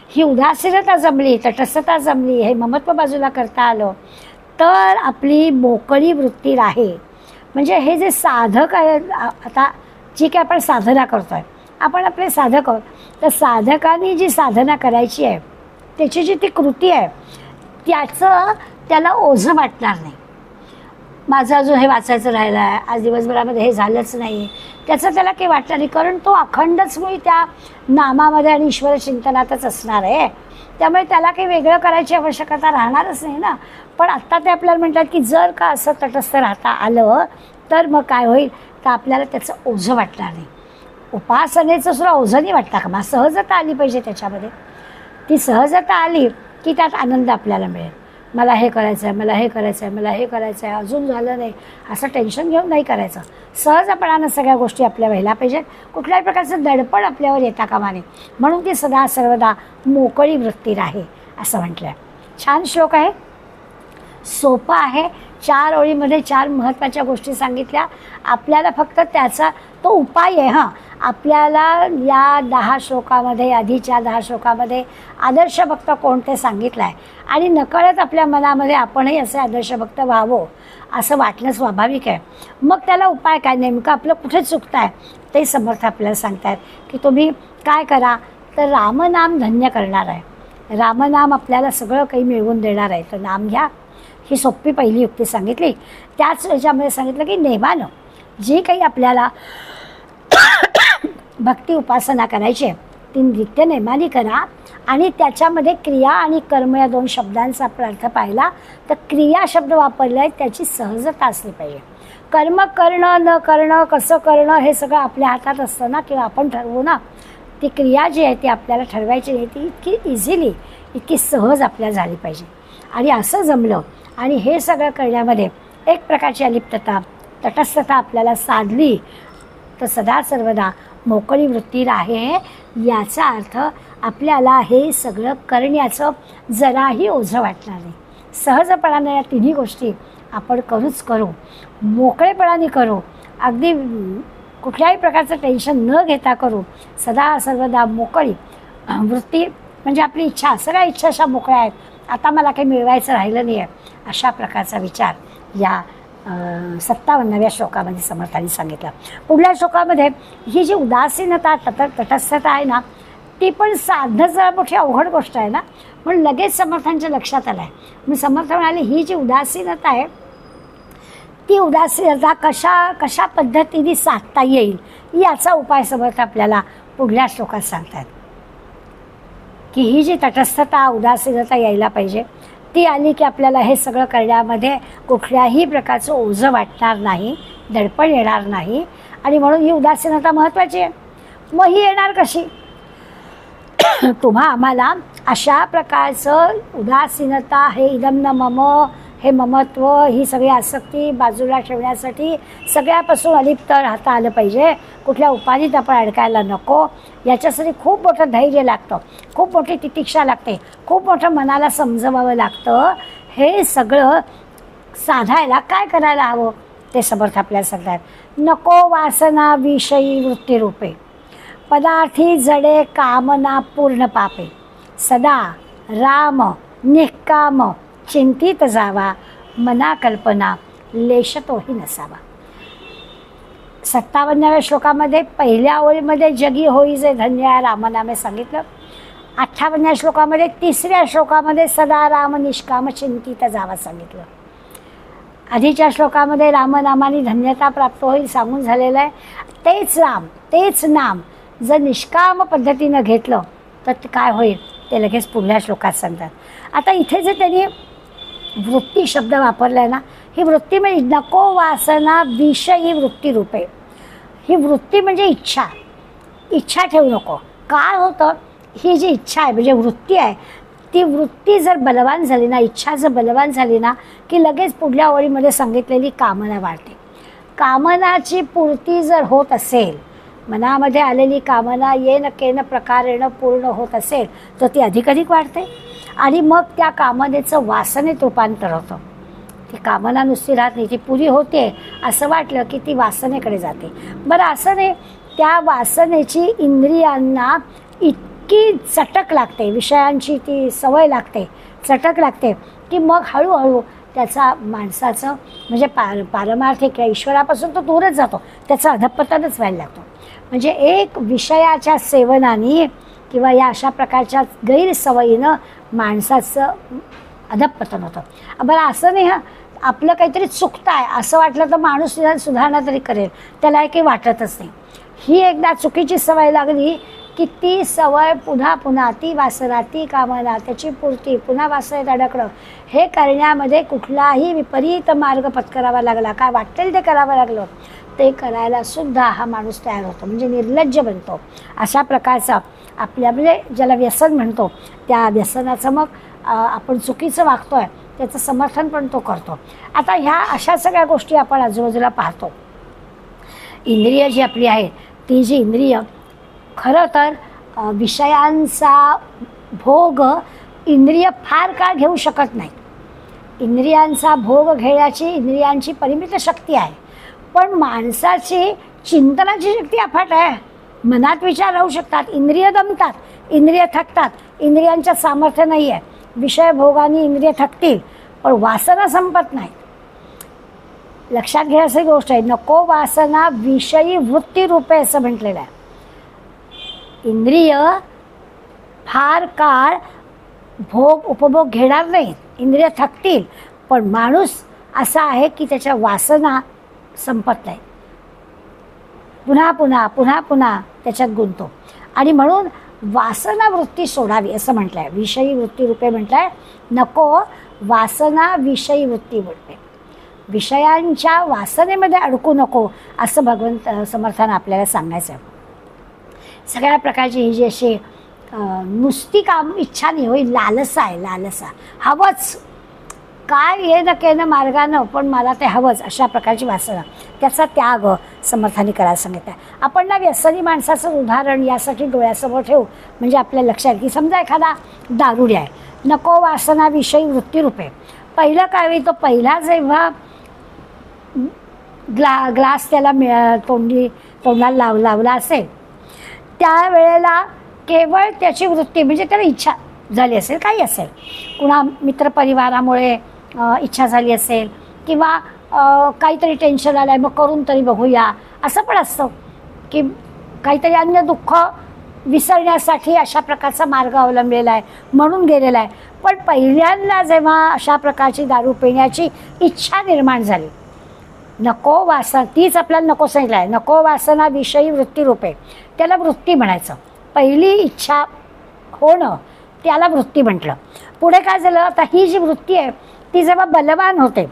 ही उदासीनता जमली, तटस्थता जमली, हे ममत्व बाजूला करता आलं तर आपली मोकळी वृत्ती राहील. म्हणजे हे जे साधक आहे, आता जी काय आपण साधना करतो आहे, आपण आपले साधक आहोत, तर साधकांनी जी साधना करायची आहे त्याची जी ती कृती आहे त्याला ओझं वाटणार नाही. माझं अजून हे वाचायचं राहिलं आहे, आज दिवसभरामध्ये हे झालंच नाही, त्याचं त्याला काही वाटणार नाही. कारण तो अखंडच मुळी त्या नामामध्ये आणि ईश्वर चिंतनातच असणार आहे. त्यामुळे त्याला काही वेगळं करायची आवश्यकता राहणारच नाही ना. पण आत्ता ते आपल्याला म्हणतात की जर का असं तटस्थ राहता आलं तर मग काय होईल, तर आपल्याला त्याचं ओझं वाटणार नाही. उपासनेचं सुद्धा ओझं नाही वाटतं का, मग सहजता आली पाहिजे त्याच्यामध्ये. ती सहजता आली की त्यात आनंद आपल्याला मिळेल. मला हे करायचं आहे, मला हे करायचं आहे, मला हे करायचं आहे, अजून झालं नाही असं टेन्शन घेऊन नाही करायचं. सहजपणानं सगळ्या गोष्टी आपल्या व्हायला पाहिजेत. कुठल्याही प्रकारचं दडपण आपल्यावर येता कामा नये. म्हणून ती सदा सर्वदा मोकळी वृत्ती राहे असं म्हटलं आहे. छान श्लोक आहे, सोपं आहे. 4 ओळीमध्ये 4 महत्त्वाच्या गोष्टी सांगितल्या. आपल्याला फक्त त्याचा तो उपाय आहे. आपल्याला या 10 श्लोकामध्ये, आधीच्या 10 श्लोकामध्ये आदर्श भक्त कोणते सांगितलं आहे आणि नकळत आपल्या मनामध्ये आपणही असे आदर्श भक्त व्हावं असं वाटणं स्वाभाविक आहे. मग त्याला उपाय काय, नेमकं आपलं कुठे चुकतं आहे ते समर्थ आपल्याला सांगतायत की तुम्ही काय करा, तर रामनाम धन्य करणार आहे. रामनाम आपल्याला सगळं काही मिळवून देणार आहे. तर नाम घ्या, ही सोपी पहिली युक्ती सांगितली. त्याच याच्यामध्ये सांगितलं की नेमानं जी काही आपल्याला भक्ती उपासना करायची आहे ती नित्य नेमाने करा. आणि त्याच्यामध्ये क्रिया आणि कर्म या 2 शब्दांचा आपण अर्थ पाहिला तर क्रिया शब्द वापरला आहे त्याची सहजता असली पाहिजे. कर्म करणं न करणं, कसं करणं हे सगळं आपल्या हातात असतं ना, किंवा आपण ठरवू ना. ती क्रिया जी आहे ती आपल्याला ठरवायची नाही, ती इतकी इझिली, इतकी सहज आपल्याला झाली पाहिजे. आणि असं जमलं आणि हे सगळं करण्यामध्ये एक प्रकारची अलिप्तता, तटस्थता आपल्याला साधली तर सदा सर्वदा मोकळी वृत्ती राहे. याचा अर्थ आपल्याला हे सगळं करण्याचं जराही ओझं वाटणार नाही. सहजपणाने या तिन्ही गोष्टी आपण करू, मोकळेपणाने करू, अगदी कुठल्याही प्रकारचं टेन्शन न घेता करू. सदा सर्वदा मोकळी वृत्ती म्हणजे आपली इच्छा, सगळ्या इच्छा अशा मोकळ्या आहेत, आता मला काही मिळवायचं राहिलं नाही आहे, अशा प्रकारचा विचार या 57व्या श्लोकामध्ये समर्थांनी सांगितलं. पुढल्या श्लोकामध्ये ही जी उदासीनता, तटस्थता आहे ना, ती पण साधणं जरा मोठी अवघड गोष्ट आहे ना. म्हणून लगेच समर्थांच्या लक्षात आलं आहे. मग समर्थ म्हणाले ही जी उदासीनता आहे ती उदासीनता कशा पद्धतीने साधता येईल याचा उपाय समर्थ आपल्याला पुढल्या श्लोकात सांगतात. की ही जी तटस्थता, उदासीनता यायला पाहिजे, ती आली की आपल्याला हे सगळं करण्यामध्ये कुठल्याही प्रकारचं ओझं वाटणार नाही, दडपण येणार नाही. आणि म्हणून ही उदासीनता महत्त्वाची आहे. मग ही येणार कशी, तुम्हा आम्हाला अशा प्रकारचं उदासीनता, हे इदम न मम, हे ममत्व, ही सगळी आसक्ती बाजूला ठेवण्यासाठी सगळ्यापासून अलिप्त राहता आलं पाहिजे. कुठल्या उपाधीत आपण अडकायला नको. याच्यासाठी खूप मोठं धैर्य लागतं, खूप मोठी तितिक्षा लागते, खूप मोठं मनाला समजवावं लागतं. हे सगळं साधायला काय करायला हवं ते समर्थ आपल्याला सांगतात. नको वासना विषयी वृत्तीरूपे, पदार्थी जडे कामना पूर्ण पापे, सदा राम निष्काम चिंतित जावा, मना कल्पना लेशतोही नसावा. 57व्या श्लोकामध्ये पहिल्या ओळीमध्ये जगी होई जे धन्य रामनामे सांगितलं. 58व्या श्लोकामध्ये 3ऱ्या श्लोकामध्ये सदा राम निष्काम चिंतित जावा सांगितलं. आधीच्या श्लोकामध्ये रामनामाने धन्यता प्राप्त होईल सांगून झालेलं आहे. तेच राम, तेच नाम जर निष्काम पद्धतीनं घेतलं तर काय होईल ते लगेच पुढल्या श्लोकात सांगतात. आता इथे जे त्यांनी वृत्ती शब्द वापरला आहे ना, ही वृत्ती म्हणजे नको वासना विषयी वृत्तीरूपे. ही वृत्ती म्हणजे इच्छा, इच्छा ठेवू नको. काय होतं, ही जी इच्छा आहे म्हणजे वृत्ती आहे, ती वृत्ती जर बलवान झाली ना, इच्छा जर बलवान झाली ना, की लगेच पुढल्या ओळीमध्ये सांगितलेली कामना वाढते. कामनाची पूर्ती जर होत असेल मनामध्ये आलेली कामना येन केन प्रकारेण पूर्ण होत असेल तर ती अधिकाधिक वाढते आणि मग त्या कामनेचं वासनेत रूपांतर होतं. ती कामना नुसती राहत नाही, ती पुरी होते असं वाटलं की ती वासनेकडे जाते. बरं असं नाही, त्या वासनेची इंद्रियांना इतकी चटक लागते, विषयांची ती सवय लागते, चटक लागते की मग हळूहळू त्याचा माणसाचं म्हणजे पारमार्थिक ईश्वरापासून तो दूरच जातो, त्याचा अधःपतनच व्हायला लागतो. म्हणजे एक विषयाच्या सेवनाने किंवा या अशा प्रकारच्या गैरसवयीनं माणसाचं अधःपतन होतं. बरं असं नाही, आपलं काहीतरी चुकतं आहे असं वाटलं तर माणूस सुधारणा तरी करेल, त्याला काही वाटतच नाही. ही एकदा चुकीची सवय लागली की ती सवय पुन्हा पुन्हा, ती वासना, ती कामना, त्याची पूर्ती, पुन्हा वासनेत अडकणं, हे करण्यामध्ये कुठलाही विपरीत मार्ग पत्करावा लागला, काय वाटेल ते करावं लागलं, ते करायला सुद्धा हा माणूस तयार होतो, म्हणजे निर्लज्ज बनतो. अशा प्रकारचा आपल्या म्हणजे ज्याला व्यसन म्हणतो त्या व्यसनाचं मग आपण चुकीचं वागतोय त्याचं समर्थन पण तो करतो. आता ह्या अशा सगळ्या गोष्टी आपण आजूबाजूला पाहतो. इंद्रिय जी आपली आहे ती जी इंद्रिय खरं तर विषयांचा भोग इंद्रिय फार काळ घेऊ शकत नाही. इंद्रियांचा भोग घेण्याची इंद्रियांची परिमित शक्ती आहे, पण माणसाची चिंतनाची शक्ती अफाट आहे. मनात विचार राहू शकतात, इंद्रिय दमतात, इंद्रिय थकतात, इंद्रियांचं सामर्थ्य नाही आहे. विषय भोगाने इंद्रिय थकतील पण वासना संपत नाही. लक्षात घ्यायची गोष्ट आहे, नको वासना विषयी वृत्ती रूपे असं म्हटलेलं आहे. इंद्रिय फार काळ भोग उपभोग घेणार नाहीत, इंद्रिय थकतील, पण माणूस असा आहे की त्याच्या वासना संपत नाही, पुन्हा पुन्हा पुन्हा पुन्हा त्याच्यात गुंतो. आणि म्हणून वासना वृत्ती सोडावी असं म्हटलं आहे. विषयी वृत्ती रूपे म्हटलं आहे, नको वासना विषयी वृत्ती रूपे, विषयांच्या वासनेमध्ये अडकू नको असं भगवंत समर्थानं आपल्याला सांगायचं आहे. सगळ्या प्रकारची ही जी अशी नुसती काम इच्छा नाही होईल, लालसा आहे, लालसा, हवंच, काय ये न केनं मार्गानं पण मला ते हवंच, अशा प्रकारची वासना, त्याचा त्याग समर्थाने करायला सांगितलं आहे. आपण ना व्यसनी माणसाचं उदाहरण यासाठी डोळ्यासमोर ठेवू म्हणजे आपल्या लक्षात की समजा एखादा दारुडी आहे, नको वासना विषयी वृत्ती रूपे. पहिलं काय, तो पहिला जेव्हा ग्लास त्याला तोंडाला लावला असेल त्यावेळेला केवळ त्याची वृत्ती म्हणजे त्याला इच्छा झाली असेल, काही असेल, कुणा मित्रपरिवारामुळे इच्छा झाली असेल किंवा काहीतरी टेन्शन आलं आहे मग करून तरी बघूया, असं पण असतं की काहीतरी अन्य दुःख विसरण्यासाठी अशा प्रकारचा मार्ग अवलंबलेला आहे म्हणून गेलेला आहे. पण पहिल्यांदा जेव्हा अशा प्रकारची दारू पिण्याची इच्छा निर्माण झाली, नको वासना, तीच आपल्याला नको सांगितलं आहे, नको वासना विषयी वृत्ती रूपे, त्याला वृत्ती म्हणायचं. पहिली इच्छा होणं त्याला वृत्ती म्हटलं. पुढे काय झालं, आता ही जी वृत्ती आहे ती जेव्हा बलवान होते,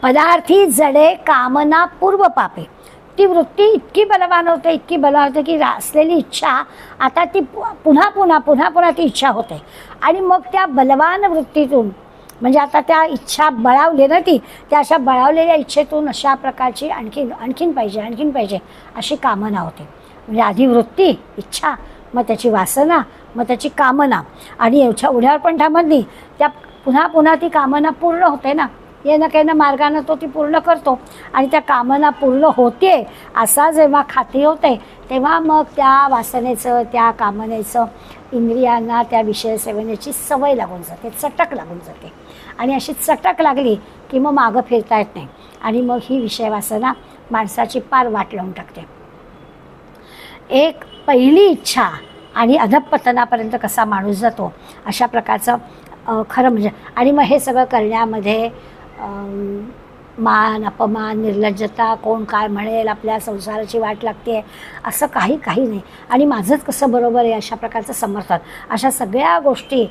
पदार्थी जडे कामना पूर्व पापे, ती वृत्ती इतकी बलवान होते, इतकी बलवान होते की असलेली इच्छा आता ती पुन्हा पुन्हा पुन्हा पुन्हा ती इच्छा होते. आणि मग त्या बलवान वृत्तीतून म्हणजे आता त्या इच्छा बळावली ना, ती त्या अशा बळावलेल्या इच्छेतून अशा प्रकारची आणखीन पाहिजे अशी कामना होते. म्हणजे आधी वृत्ती, इच्छा, मग त्याची वासना, मग त्याची कामना, आणि एवढ्यावर पण थांबत नाही, त्या पुन्हा पुन्हा ती कामना पूर्ण होते ना, ये ना काही ना मार्गानं तो ती पूर्ण करतो आणि त्या कामना पूर्ण होते असा जेव्हा खात्री होते तेव्हा मग त्या वासनेचं, त्या कामनेचं इंद्रियांना त्या विषय सेवनेची सवय लागून जाते, चटक लागून जाते. आणि अशी चटक लागली की मग मागं फिरता येत नाही आणि मग ही विषय वासना माणसाची पार वाट लावून टाकते. एक पहिली इच्छा आणि अधःपतनापर्यंत कसा माणूस जातो अशा प्रकारचं खरं म्हणजे. आणि मग हे सगळं करण्यामध्ये मान अपमान, निर्लज्जता, कोण काय म्हणेल, आपल्या संसाराची वाट लागते असं काही नाही. आणि माझंच कसं बरोबर आहे अशा प्रकारचं समर्थन, अशा सगळ्या गोष्टी,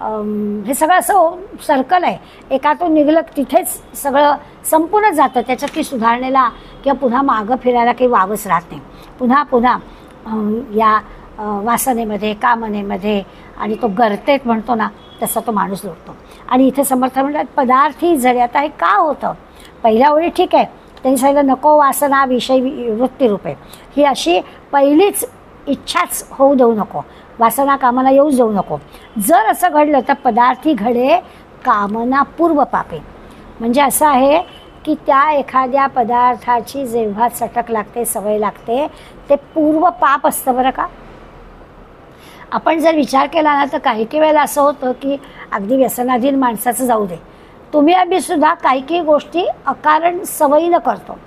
हे सगळं असं सर्कल आहे, एकातून निघलं तिथेच सगळं संपूर्ण जातं. त्याच्यात की सुधारणेला किंवा पुन्हा मागं फिरायला काही वावच राहत नाही. पुन्हा पुन्हा या वासनेमध्ये, कामनेमध्ये, आणि तो गर्तेत म्हणतो ना तसा तो माणूस लोटतो. आणि इथे समर्थ म्हणतात पदार्थी जडे. आता हे का होतं, पहिल्या ओळी ठीक आहे, त्यांनी सांगितलं नको वासना विषय वृत्तीरूपे, ही अशी पहिलीच इच्छाच होऊ देऊ नको, वासना कामना येऊच देऊ नको. जर असं घडलं तर पदार्थी घडे कामना पूर्व पापे. म्हणजे असं आहे की त्या एखाद्या पदार्थाची जेव्हा चटक लागते, सवय लागते, ते पूर्व पाप असतं बरं का. आपण जर विचार केला ना तर काही वेळेला असं होतं की अगदी व्यसनाधीन माणसाचं जाऊ दे, तुम्ही आम्ही सुद्धा काही गोष्टी अकारण सवयीनं करतो.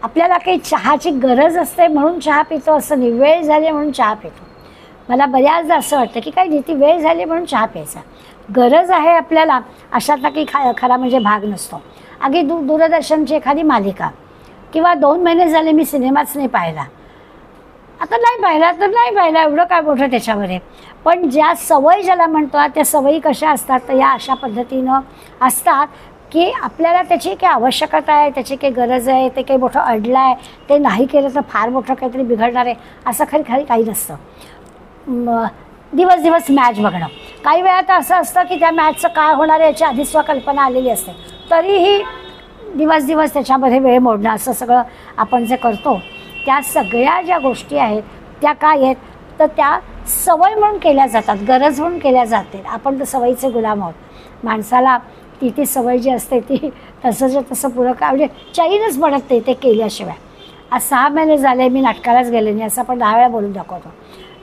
आपल्याला काही चहाची गरज असते म्हणून चहा पितो असं नाही, वेळ झाली म्हणून चहा पितो. मला बऱ्याचदा असं वाटतं की काही नाही, ती वेळ झाली म्हणून चहा प्यायचा. गरज आहे आपल्याला अशातला काही खरा म्हणजे भाग नसतो. अगदी दूरदर्शनची एखादी मालिका किंवा 2 महिने झाले मी सिनेमाच नाही पाहिला, आता नाही पाहिला तर नाही पाहिला, एवढं काय मोठं त्याच्यावर आहे. पण ज्या सवयी ज्याला म्हणतो त्या सवयी कशा असतात तर या अशा पद्धतीनं असतात की आपल्याला त्याची काही आवश्यकता आहे, त्याची काही गरज आहे, ते काही मोठं अडलं आहे, ते नाही केलं तर फार मोठं काहीतरी बिघडणार आहे असं खरी काही नसतं. दिवस मॅच बघणं, काही वेळा तर असं असतं की त्या मॅचचं काय होणार आहे याची आधीच कल्पना आलेली असते, तरीही दिवस त्याच्यामध्ये वेळ मोडणं असं सगळं आपण जे करतो, त्या सगळ्या ज्या गोष्टी आहेत त्या काय आहेत तर त्या सवय म्हणून केल्या जातात, गरज म्हणून केल्या जाते. आपण तर सवयीचे गुलाम आहोत. माणसाला ती सवय जी असते ती तसं पुरं काय म्हणजे चैनच पडत नाही ते केल्याशिवाय. आज 6 महिने झाले मी नाटकालाच गेले नाही असं आपण 10 वेळा बोलून दाखवतो.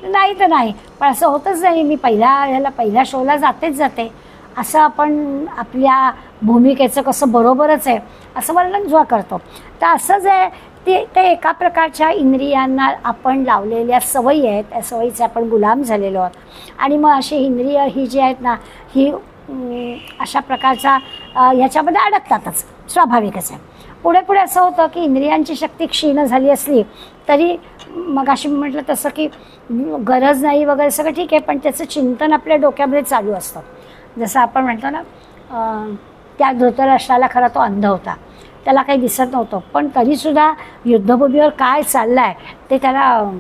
नाही तर नाही, पण असं होतच नाही. मी पहिल्या शोला जाते असं आपण आपल्या भूमिकेचं कसं बरोबरच आहे असं वर्णन जेव्हा करतो तर असंच आहे ते एका प्रकारच्या इंद्रियांना आपण लावलेल्या सवयी आहेत, त्या सवयीचे आपण गुलाम झालेलो आहोत. आणि मग अशी इंद्रिय ही जी आहेत ना ही अशा प्रकारचा ह्याच्यामध्ये अडकतातच, स्वाभाविकच आहे. पुढे असं होतं की इंद्रियांची शक्ती क्षीण झाली असली तरी मग अशी म्हटलं तसं की गरज नाही वगैरे सगळं ठीक आहे, पण त्याचं चिंतन आपल्या डोक्यामध्ये चालू असतं. जसं आपण म्हणतो ना त्या धृतराष्ट्राला खरा तो अंध होता, त्याला काही दिसत नव्हतं, पण तरीसुद्धा युद्धभूमीवर काय चाललं आहे ते त्याला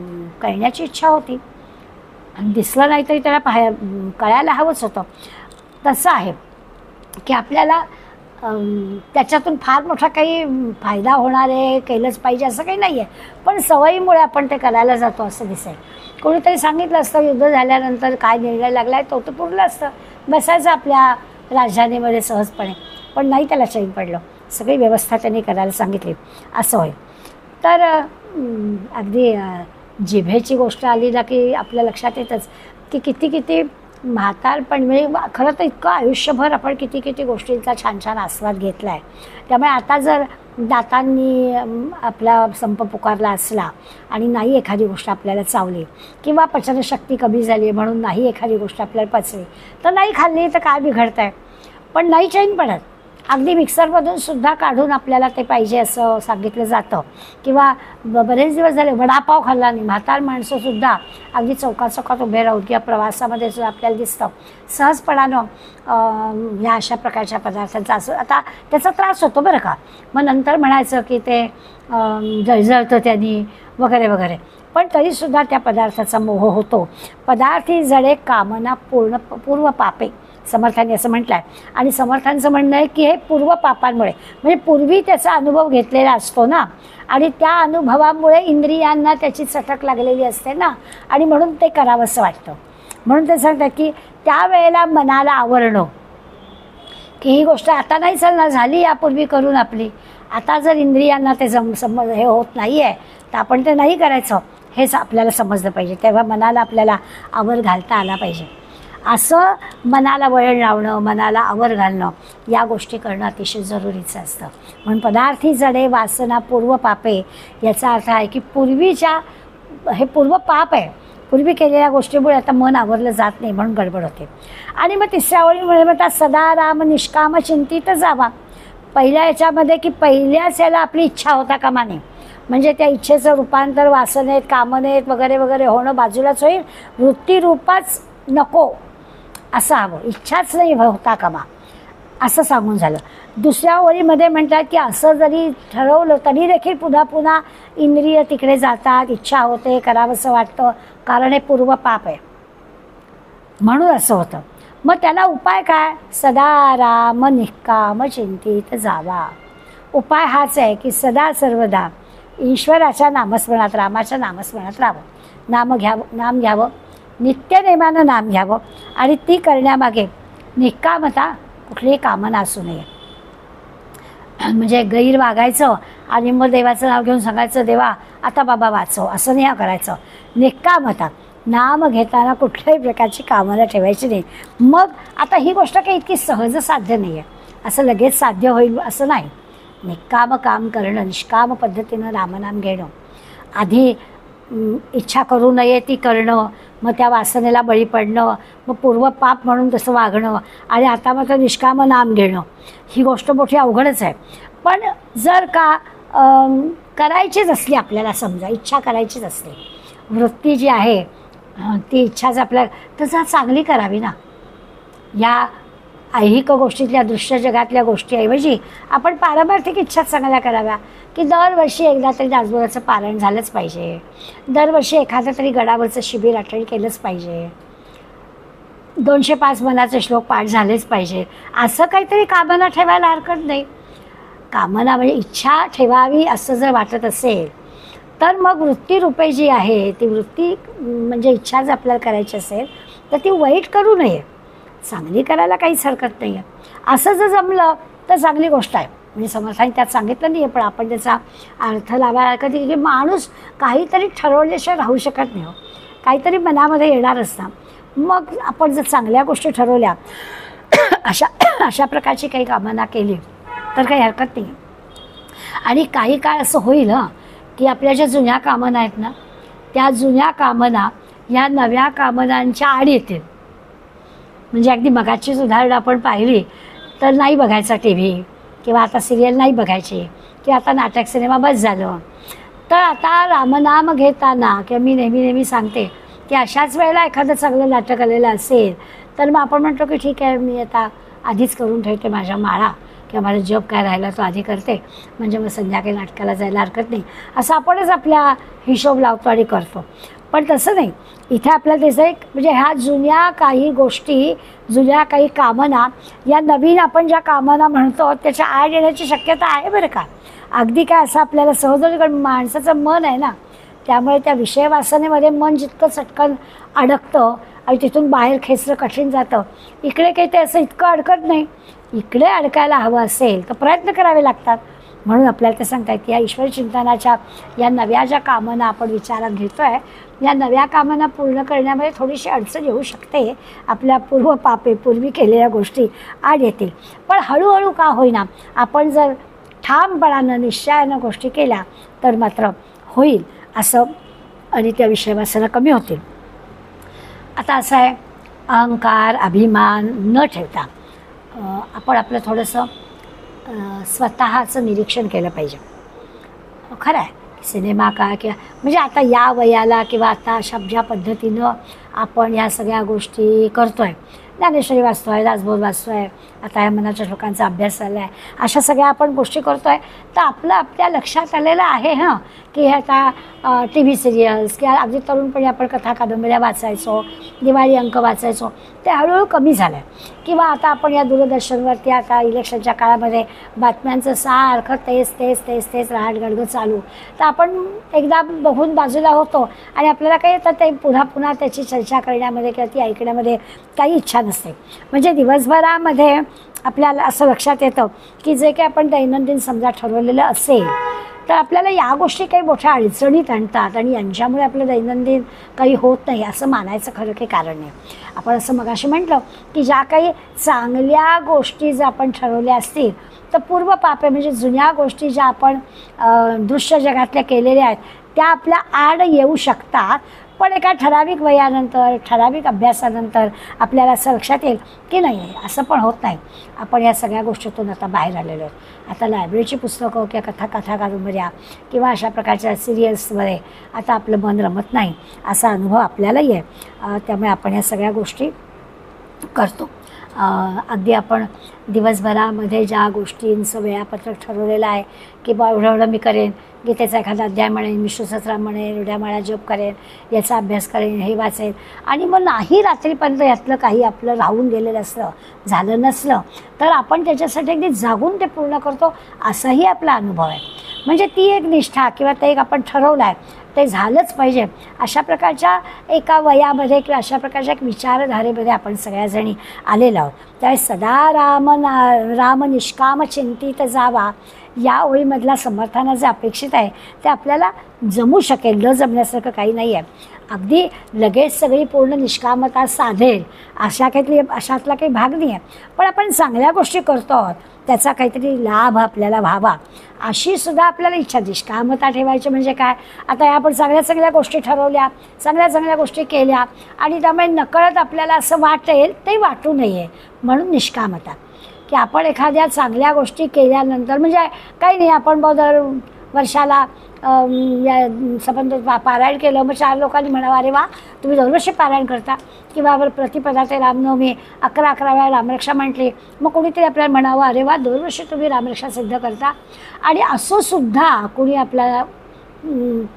कळण्याची इच्छा होती. दिसलं नाही तरी त्याला कळायला हवंच होतं. तसं आहे की आपल्याला त्याच्यातून फार मोठा काही फायदा होणार आहे, केलंच पाहिजे असं काही नाही आहे, पण सवयीमुळे आपण ते करायला जातो असं दिसेल. कोणीतरी सांगितलं असतं युद्ध झाल्यानंतर काय निर्णय लागला आहे तो तर पुरलं असतं, बसायचं आपल्या राजधानीमध्ये सहजपणे, पण नाही त्याला चैन पडलं. सगळी व्यवस्था त्यांनी करायला सांगितली असं होय. तर अगदी जिभेची गोष्ट आली ना की आपल्या लक्षात येतच की किती म्हातारपण म्हणजे खरं तर इतकं आयुष्यभर आपण किती गोष्टींचा छान आस्वाद घेतला आहे. त्यामुळे आता जर दातांनी आपला संप पुकारला असला आणि नाही एखादी गोष्ट आपल्याला चावली किंवा पचनशक्ती कमी झाली म्हणून नाही एखादी गोष्ट आपल्याला पचली तर नाही खाल्ली तर काय बिघडतं आहे, पण नाही चैन पडत. अगदी मिक्सरमधून सुद्धा काढून आपल्याला ते पाहिजे असं सांगितलं जातं. किंवा बरेच दिवस झाले वडापाव खाल्ला नाही, म्हातार माणसंसुद्धा अगदी चौकात उभे राहून किंवा प्रवासामध्ये सुद्धा आपल्याला दिसतं सहजपणानं ह्या अशा प्रकारच्या पदार्थांचा असं आता त्याचा त्रास होतो बरं का. मग नंतर म्हणायचं की ते जळजळतं त्यांनी वगैरे, पण तरीसुद्धा त्या पदार्थाचा मोह होतो. पदार्थी जडे कामना पूर्व पापे समर्थांनी असं म्हटलं आहे. आणि समर्थांचं म्हणणं आहे की हे पूर्व पापांमुळे म्हणजे पूर्वी त्याचा अनुभव घेतलेला असतो ना आणि त्या अनुभवामुळे इंद्रियांना त्याची चटक लागलेली असते ना आणि म्हणून ते करावंसं वाटतं. म्हणून ते सांगतात की त्यावेळेला मनाला आवरणं की ही गोष्ट आता नाही चालणार, झाली यापूर्वी करून आपली, आता जर इंद्रियांना ते हे होत नाही आहे तर आपण ते नाही करायचं हेच आपल्याला समजलं पाहिजे. तेव्हा मनाला आपल्याला आवर घालता आला पाहिजे. असं मनाला वळण लावणं, मनाला आवर घालणं या गोष्टी करणं अतिशय जरुरीचं असतं. म्हणून पदार्थी जडे वासना पूर्व पापे याचा अर्थ आहे की पूर्वीच्या हे पूर्व पाप आहे, पूर्वी केलेल्या गोष्टीमुळे आता मन आवरलं जात नाही म्हणून गडबड होते. आणि मग तिसऱ्या ओळीमुळे म्हणतात सदा राम निष्काम चिंतित जावा. पहिल्या याच्यामध्ये की पहिल्याच याला आपली इच्छा होता कामा नये, म्हणजे त्या इच्छेचं रूपांतर वासनेत कामनेत वगैरे होणं बाजूलाच होईल, वृत्तीरूपाच नको असं हवं, इच्छाच नाही होता कामा असं सांगून झालं. दुसऱ्या ओळीमध्ये म्हणतात की असं जरी ठरवलं तरी देखील पुन्हा इंद्रिय तिकडे जातात, इच्छा होते, करावंसं वाटतं, कारण हे पूर्व पाप आहे म्हणून असं होतं. मग त्याला उपाय काय? सदा राम निष्काम चिंतित जावा. उपाय हाच आहे की सदा सर्वदा ईश्वराच्या नामस्मरणात, रामाच्या नामस्मरणात राहावं, नाम घ्यावं, नित्यनेमानं नाम घ्यावं आणि ती करण्यामागे निष्कामता, कुठलीही कामना असू नये. म्हणजे गैर वागायचं आणि मग देवाचं नाव घेऊन सांगायचं देवा आता बाबा वाचव, असं नाही करायचं. निष्कामता, नाम घेताना कुठल्याही प्रकारची कामना ठेवायची नाही. मग आता ही गोष्ट काही इतकी सहज साध्य नाही आहे, असं लगेच साध्य होईल असं नाही. निष्काम काम करणं, निष्काम पद्धतीनं रामनाम घेणं, आधी इच्छा करू नये ती करणं, मग त्या वासनेला बळी पडणं, मग पूर्व पाप म्हणून तसं वागणं आणि आता मात्र निष्काम नाम घेणं, ही गोष्ट मोठी अवघडच आहे. पण जर का करायचीच असली आपल्याला, समजा इच्छा करायचीच असली, वृत्ती जी आहे ती इच्छाच आपल्या तसं चांगली करावी ना. या ऐहिक गोष्टीतल्या, दृश्य जगातल्या गोष्टीऐवजी आपण पारमार्थिक इच्छा चांगल्या कराव्या, की दरवर्षी एकदा तरी दासबोधाचं पारायण झालंच पाहिजे, दरवर्षी एखादं तरी गडावरचं शिबिर अटेंड केलंच पाहिजे, 205 मनाचे श्लोक पाठ झालेच पाहिजे, असं काहीतरी कामना ठेवायला हरकत नाही. कामना म्हणजे इच्छा ठेवावी असं जर वाटत असेल तर मग वृत्तीरूपे जी आहे ती वृत्ती, म्हणजे इच्छा जर आपल्याला करायची असेल तर ती वाईट करू नये, चांगली करायला काहीच हरकत नाही आहे. असं जर जमलं तर चांगली गोष्ट आहे. म्हणजे समर्थाने त्यात सांगितलं नाही आहे, पण आपण त्याचा अर्थ लावायला हरकत नाही की माणूस काहीतरी ठरवल्याशिवाय राहू शकत नाही. काहीतरी मनामध्ये येणार असतं. मग आपण जर चांगल्या गोष्टी ठरवल्या, अशा प्रकारची काही कामना केली तर काही हरकत नाही. आणि काही काळ असं होईल की आपल्या ज्या जुन्या कामना आहेत ना, त्या जुन्या कामना या नव्या कामनांच्या आड येतील. म्हणजे अगदी मगाचीच उदाहरणं आपण पाहिली तर नाही बघायचा टी व्ही, किंवा आता सिरियल नाही बघायची, किंवा आता नाटक सिनेमा बस झालं. तर आता रामनाम घेताना, किंवा मी नेहमी सांगते की अशाच वेळेला एखादं चांगलं नाटक आलेलं असेल तर मग आपण म्हणतो की ठीक आहे, मी आता आधीच करून ठेवते माझ्या माळा, किंवा माझा जॉब काय राहिला तो आधी करते, म्हणजे मग संध्याकाळी नाटकाला जायला हरकत नाही, असं आपणच आपल्या हिशोब लावतो आणि करतो. पण तसं नाही. इथे आपल्याला त्याचं एक, म्हणजे ह्या जुन्या काही गोष्टी, जुन्या काही कामना, या नवीन आपण ज्या कामना म्हणतो त्याच्या आड येण्याची शक्यता आहे बरं का. अगदी काय असं आपल्याला सहज, कारण माणसाचं मन आहे ना, त्यामुळे त्या विषय वासनेमध्ये मन जितकं चटकन अडकतं आणि तिथून बाहेर खेचणं कठीण जातं. इकडे काही ते असं इतकं अडकत नाही. इकडे अडकायला हवं असेल तर प्रयत्न करावे लागतात. म्हणून आपल्याला ते सांगता येतं, या ईश्वर चिंतनाच्या या नव्या ज्या कामना आपण विचारात घेतो आहे, या नव्या कामना पूर्ण करण्यामध्ये थोडीशी अडचण येऊ शकते. आपल्या पूर्वी केलेल्या गोष्टी आड येतील. पण हळूहळू का होईना आपण जर ठामपणानं, निश्चयानं गोष्टी केल्या तर मात्र होईल असं, आणि त्या विषयवासना कमी होतील. आता असं आहे, अहंकार, अभिमान न ठेवता आपण आपलं थोडंसं स्वतःचं निरीक्षण केलं पाहिजे. खरं आहे, सिनेमा का, किंवा म्हणजे आता या वयाला, किंवा आता अशा ज्या पद्धतीनं आपण या सगळ्या गोष्टी करतो आहे, ज्ञानेश्वरी वाचतो आहे, दासबोध वाचतो आहे, आता या मनाच्या श्लोकांचा अभ्यास झाला आहे, अशा सगळ्या आपण गोष्टी करतो आहे, तर आपल्या लक्षात आलेलं आहे की हे आता टी व्ही सिरियल्स, किंवा अगदी तरुणपणी आपण कथा कादंबऱ्या वाचायचो, दिवाळी अंक वाचायचो, ते हळूहळू कमी झालं आहे. किंवा आता आपण या दूरदर्शनवरती आता इलेक्शनच्या काळामध्ये बातम्यांचं सारखं तेच रहाटगडगं चालू, तर आपण एकदा बघून बाजूला होतो आणि आपल्याला काही येतं ते पुन्हा त्याची चर्चा करण्यामध्ये किंवा ती ऐकण्यामध्ये काही इच्छा नसते. म्हणजे दिवसभरामध्ये आपल्याला असं लक्षात येतं की जे काही आपण दैनंदिन समजा ठरवलेलं असेल तर आपल्याला या गोष्टी काही मोठ्या अडचणीत आणतात आणि यांच्यामुळे आपलं दैनंदिन काही होत नाही असं मानायचं खरं काही कारण नाही. आपण असं मगाशी म्हटलं की ज्या काही चांगल्या गोष्टी जर आपण ठरवल्या असतील तर पूर्व पापे, म्हणजे जुन्या गोष्टी ज्या आपण दृश्य जगातल्या केलेल्या आहेत त्या आपल्या आड येऊ शकतात. पण एका ठराविक वयानंतर, ठराविक अभ्यासानंतर आपल्याला असं लक्षात येईल की नाही, असं पण होत नाही. आपण या सगळ्या गोष्टीतून आता बाहेर आलेलो आहे. आता लायब्ररीची पुस्तकं किंवा कथा कादंबऱ्या किंवा अशा प्रकारच्या सिरियल्समध्ये आता आपलं मन रमत नाही असा अनुभव आपल्यालाही आहे. त्यामुळे आपण या सगळ्या गोष्टी करतो. अगदी आपण दिवसभरामध्ये ज्या गोष्टींचं वेळापत्रक ठरवलेलं आहे की बा एवढं एवढं मी करेन, गीतेचा एखादा अध्याय म्हणेन, विष्णू सहस्त्रनाम म्हणेन, उड्या माळा जप करेन, याचा अभ्यास करेन, हे वाचेन, आणि मग नाही रात्रीपर्यंत यातलं काही आपलं राहून गेलेलं असलं, झालं नसलं तर आपण त्याच्यासाठी अगदी जागून ते पूर्ण करतो, असाही आपला अनुभव आहे. म्हणजे ती एक निष्ठा किंवा ते एक आपण ठरवलं आहे ते झालंच पाहिजे, अशा प्रकारच्या एका वयामध्ये किंवा अशा प्रकारच्या एक विचारधारेमध्ये आपण सगळ्याजणी आलेलो आहोत. त्यावेळेस सदा राम निष्काम चिंतित जावा या ओळीमधला समर्थानं जे अपेक्षित आहे ते आपल्याला जमू शकेल. न जमण्यासारखं काही नाही आहे. अगदी लगेच सगळी पूर्ण निष्कामता साधेल अशातला काही भाग नाही आहे, पण आपण चांगल्या गोष्टी करतो आहोत, त्याचा काहीतरी लाभ आपल्याला व्हावा अशी सुद्धा आपल्याला इच्छा. निष्कामता ठेवायची म्हणजे काय, आता आपण चांगल्या गोष्टी ठरवल्या, चांगल्या गोष्टी केल्या आणि त्यामुळे नकळत आपल्याला असं वाटेल ते वाटू नये म्हणून निष्कामता. की आपण एखाद्या चांगल्या गोष्टी केल्यानंतर म्हणजे काही नाही, आपण दर वर्षाला संबंध पारायण केलं, मग 4 लोकांनी म्हणावं अरे वा तुम्ही दरवर्षी पारायण करता, किंवा प्रतिपदा ते रामनवमी 11 वेळा रामरक्षा म्हटली, मग कोणीतरी आपल्याला म्हणावं अरे वा दरवर्षी तुम्ही रामरक्षा सिद्ध करता. आणि असं सुद्धा कोणी आपल्याला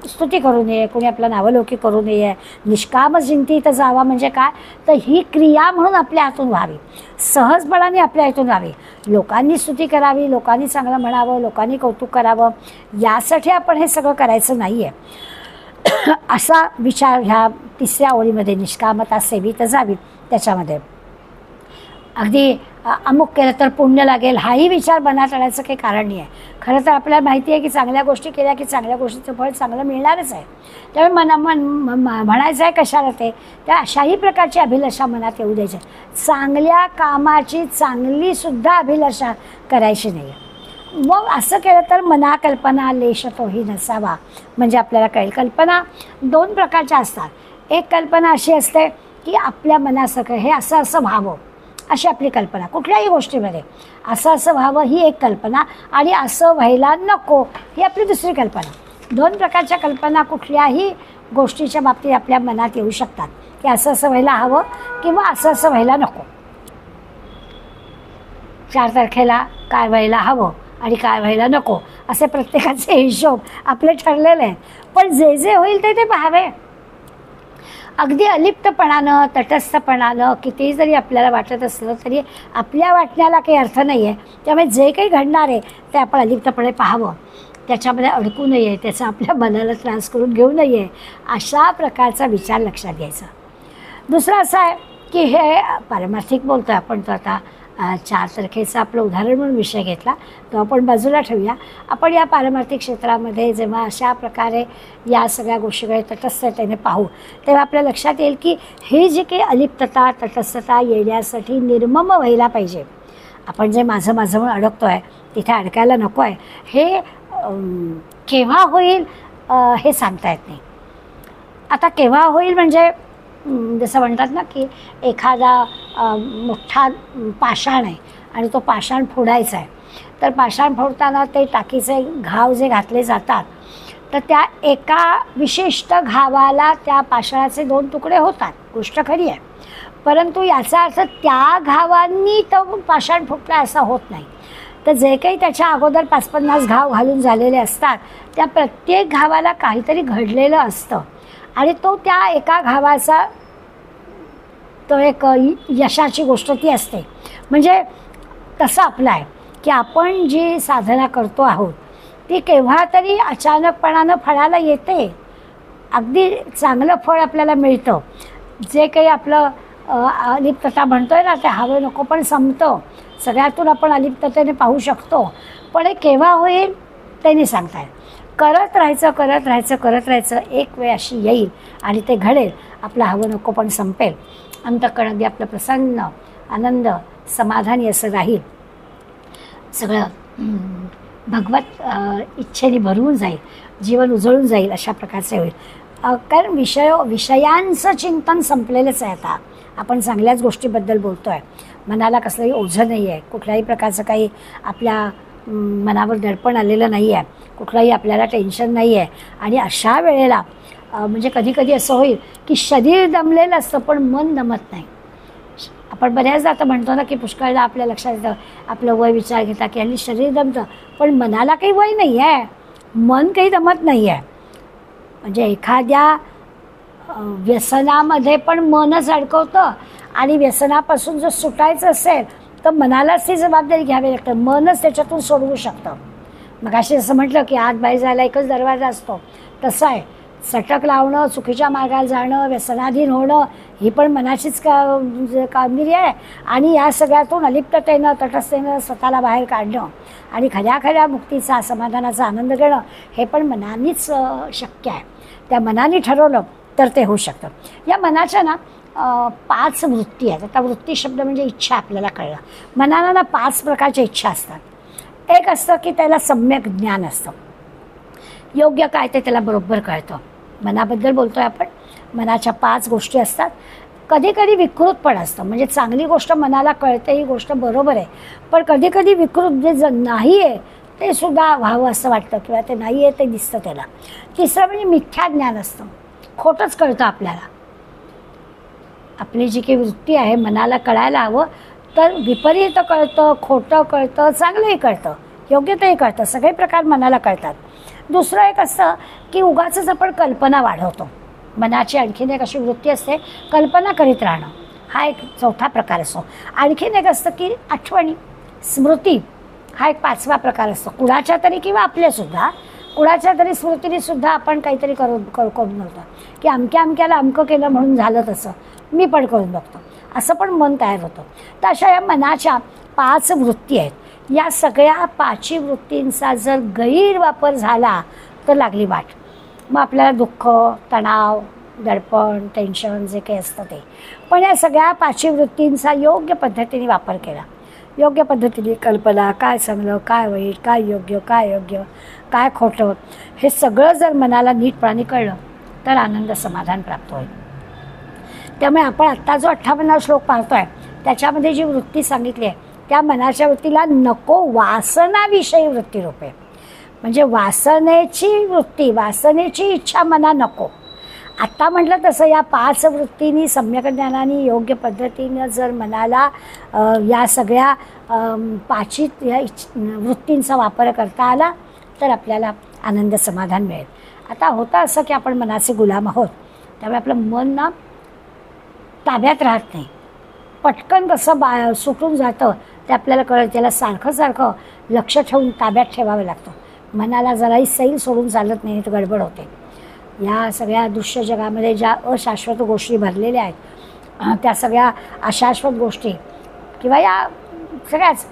स्तुती करू नये, कोणी आपला नावलौकिक करू नये. निष्काम चिंतित जावा म्हणजे काय, तर ही क्रिया म्हणून आपल्या हातून व्हावी, सहजपणाने आपल्या हातून व्हावी. लोकांनी स्तुती करावी, लोकांनी चांगलं म्हणावं, लोकांनी कौतुक करावं, यासाठी आपण हे सगळं करायचं नाही आहे असा विचार ह्या 3ऱ्या ओळीमध्ये निष्कामता सेवित जावी त्याच्यामध्ये. अगदी अमुक केलं तर पुण्य लागेल हाही विचार मनात आणण्याचं काही कारण नाही आहे. खरं तर आपल्याला माहिती आहे की चांगल्या गोष्टी केल्या की चांगल्या गोष्टीचं फळ चांगलं मिळणारच आहे. त्यामुळे म्हणायचं आहे कशाला ते, त्या अशाही प्रकारची अभिलाषा मनात येऊ द्यायची. चांगल्या कामाची चांगलीसुद्धा अभिलाषा करायची नाही. मग असं केलं तर मना कल्पना लेश तोही नसावा म्हणजे आपल्याला कळेल. कल्पना 2 प्रकारच्या असतात. एक कल्पना अशी असते की आपल्या मनासारखं हे असं व्हावं अशी आपली कल्पना, कुठल्याही गोष्टीमध्ये असं व्हावं ही एक कल्पना, आणि असं व्हायला नको ही आपली दुसरी कल्पना. 2 प्रकारच्या कल्पना कुठल्याही गोष्टीच्या बाबतीत आपल्या मनात येऊ शकतात की असं व्हायला हवं किंवा असं व्हायला नको. 4 तारखेला काय व्हायला हवं आणि काय व्हायला नको असे प्रत्येकाचे हिशोब आपले ठरलेले आहेत. पण जे होईल ते पाहावे. अगदी अलिप्तपणानं तटस्थपणानं कितीही जरी आपल्याला वाटत असलं तरी आपल्या वाटण्याला काही अर्थ नाही आहे. त्यामुळे जे काही घडणार आहे ते आपण अलिप्तपणे पाहावं, त्याच्यामध्ये अडकू नये, त्याचा आपल्या मनाला त्रास करून घेऊ नये, अशा प्रकारचा विचार लक्षात घ्यायचा. दुसरं असं आहे की हे पारमार्थिक बोलतो आहे आपण, तो आता 4 तारखेचा आपलं उदाहरण म्हणून विषय घेतला तो आपण बाजूला ठेवूया. आपण या पारमार्थिक क्षेत्रामध्ये जेव्हा अशा प्रकारे या सगळ्या गोष्टीकडे तटस्थतेने पाहू तेव्हा आपल्या लक्षात येईल की हे जे काही अलिप्तता तटस्थता येण्यासाठी निर्मम व्हायला पाहिजे. आपण जे माझं म्हणून अडकतो आहे तिथे अडकायला नको आहे. हे केव्हा होईल हे सांगता येत नाही. आता केव्हा होईल म्हणजे जसं म्हणतात ना की एखादा मोठा पाषाण आहे आणि तो पाषाण फोडायचा आहे, तर पाषाण फोडताना ते टाकीचे घाव जे घातले जातात तर त्या एका विशिष्ट घावाला त्या पाषाणाचे 2 तुकडे होतात, गोष्ट खरी आहे. परंतु याचा अर्थ त्या घावांनी तो पाषाण फुटला असा होत नाही. तर जे काही त्याच्या अगोदर 5-50 घाव घालून झालेले असतात त्या प्रत्येक घावाला काहीतरी घडलेलं असतं आणि तो त्या एका घावाचा तो एक यशाची गोष्ट ती असते. म्हणजे तसं आपलं आहे की आपण जी साधना करतो आहोत ती केव्हा तरी अचानकपणानं फळाला येते. अगदी चांगलं फळ आपल्याला मिळतं. जे काही आपलं अलिप्तता म्हणतोय ना ते हवं नको पण संपतं. सगळ्यातून आपण अलिप्ततेने पाहू शकतो, पण हे केव्हा होईल ते नाही सांगता येत. करत राहायचं. एक वेळ अशी येईल आणि ते घडेल. आपलं हवं नको पण संपेल. अंतःकरण अगदी आपलं प्रसन्न आनंद समाधानी असं राहील. सगळं भगवत इच्छेने भरून जाईल, जीवन उजळून जाईल अशा प्रकारचे होईल. कारण विषयांचं चिंतन संपलेलंच आहे. आता आपण चांगल्याच गोष्टीबद्दल बोलतो आहे. मनाला कसलंही ओझं नाही आहे, कुठल्याही प्रकारचं काही आपल्या मनावर दडपण आलेलं नाही आहे, कुठलंही आपल्याला टेन्शन नाही आहे. आणि अशा वेळेला म्हणजे कधी असं होईल की शरीर दमलेलं असतं पण मन दमत नाही. आपण बऱ्याचदा आता म्हणतो ना की पुष्कळदा आपल्या लक्षात येतं, आपलं वय विचार घेता की हल्ली शरीर दमतं, पण मनाला काही वय नाही आहे, मन काही दमत नाही आहे. म्हणजे एखाद्या व्यसनामध्ये पण मनच अडकवतं, आणि व्यसनापासून जर सुटायचं असेल तर मनालाच ती जबाबदारी घ्यावी लागते, मनच त्याच्यातून सोडवू शकतं. मग अशी असं म्हटलं की आत बाहेर जायला एकच दरवाजा असतो, तसं आहे. सटक लावणं, चुकीच्या मार्गाला जाणं, व्यसनाधीन होणं ही पण मनाचीच कामगिरी आहे. आणि या सगळ्यातून अलिप्ततेनं, तटस्थतेनं स्वतःला बाहेर काढणं आणि खऱ्या मुक्तीचा, समाधानाचा आनंद घेणं हे पण मनानेच शक्य आहे. त्या मनाने ठरवलं तर ते होऊ शकतं. या मनाच्या ना 5 वृत्ती आहेत. आता वृत्ती शब्द म्हणजे इच्छा आपल्याला कळलं. मनाला ना 5 प्रकारच्या इच्छा असतात. एक असतं की त्याला सम्यक ज्ञान असतं, योग्य काय ते त्याला बरोबर कळतं. मनाबद्दल बोलतोय आपण. मनाच्या 5 गोष्टी असतात. कधी कधी विकृत पण असतं, म्हणजे चांगली गोष्ट मनाला कळते ही गोष्ट बरोबर आहे, पण कधी कधी विकृत जे नाही आहे ते सुद्धा व्हावं असं वाटतं, किंवा ते नाही आहे ते दिसतं त्याला. तिसरं म्हणजे मिथ्या ज्ञान असतं, खोटंच कळतं आपल्याला. आपली जी काही वृत्ती आहे मनाला कळायला हवं तर विपरीत कळतं, खोटं कळतं, चांगलंही कळतं, योग्यतही कळतं, सगळे प्रकार मनाला कळतात. दुसरं एक असतं की उगाचच आपण कल्पना वाढवतो. मनाची आणखीन एक अशी वृत्ती असते, कल्पना करीत राहणं, हा एक चौथा प्रकार असतो. आणखीन एक असतं की आठवणी, स्मृती, हा एक 5वा प्रकार असतो. कुणाच्या तरी किंवा आपल्यासुद्धा कुणाच्या तरी स्मृतीने सुद्धा आपण काहीतरी करून बघतो की अमक्याला अमकं केलं म्हणून झालं तसं, मी पण करून बघतो, असं पण मन तयार होतं. तर अशा या मनाच्या 5 वृत्ती आहेत. या सगळ्या 5 वृत्तींचा जर गैरवापर झाला तर लागली वाट. मग आपल्याला दुःख, तणाव, दडपण, टेन्शन जे काही असतं ते. पण या सगळ्या 5 वृत्तींचा योग्य पद्धतीने वापर केला, योग्य पद्धतीने कल्पना, काय चांगलं, काय वाईट, काय योग्य, काय खोटं, हे सगळं जर मनाला नीटपणाने कळलं तर आनंद, समाधान प्राप्त होईल. त्यामुळे आपण आत्ता जो 58 श्लोक पाहतोय त्याच्यामध्ये जी वृत्ती सांगितली आहे त्या मनाच्या वृत्तीला नको वासनाविषयी वृत्ती रूप आहे. म्हणजे वासनेची वृत्ती, वासनेची इच्छा मना नको. आत्ता म्हटलं तसं या 5 वृत्तींनी, सम्यक ज्ञानाने, योग्य पद्धतीनं जर मनाला या सगळ्या 5 या वृत्तींचा वापर करता आला तर आपल्याला आनंद, समाधान मिळेल. आता होतं असं की आपण मनाचे गुलाम आहोत, त्यामुळे आपलं मन ना ताब्यात राहत नाही, पटकन कसं सुटून जातं ते आपल्याला कळतं. त्याला सारखं लक्ष ठेवून ताब्यात ठेवावं लागतं. मनाला जराही सैल सोडून चालत नाही, तर गडबड होते. या सगळ्या दृश्य जगामध्ये ज्या अशाश्वत गोष्टी भरलेल्या आहेत, त्या सगळ्या अशाश्वत गोष्टी किंवा या सगळ्याच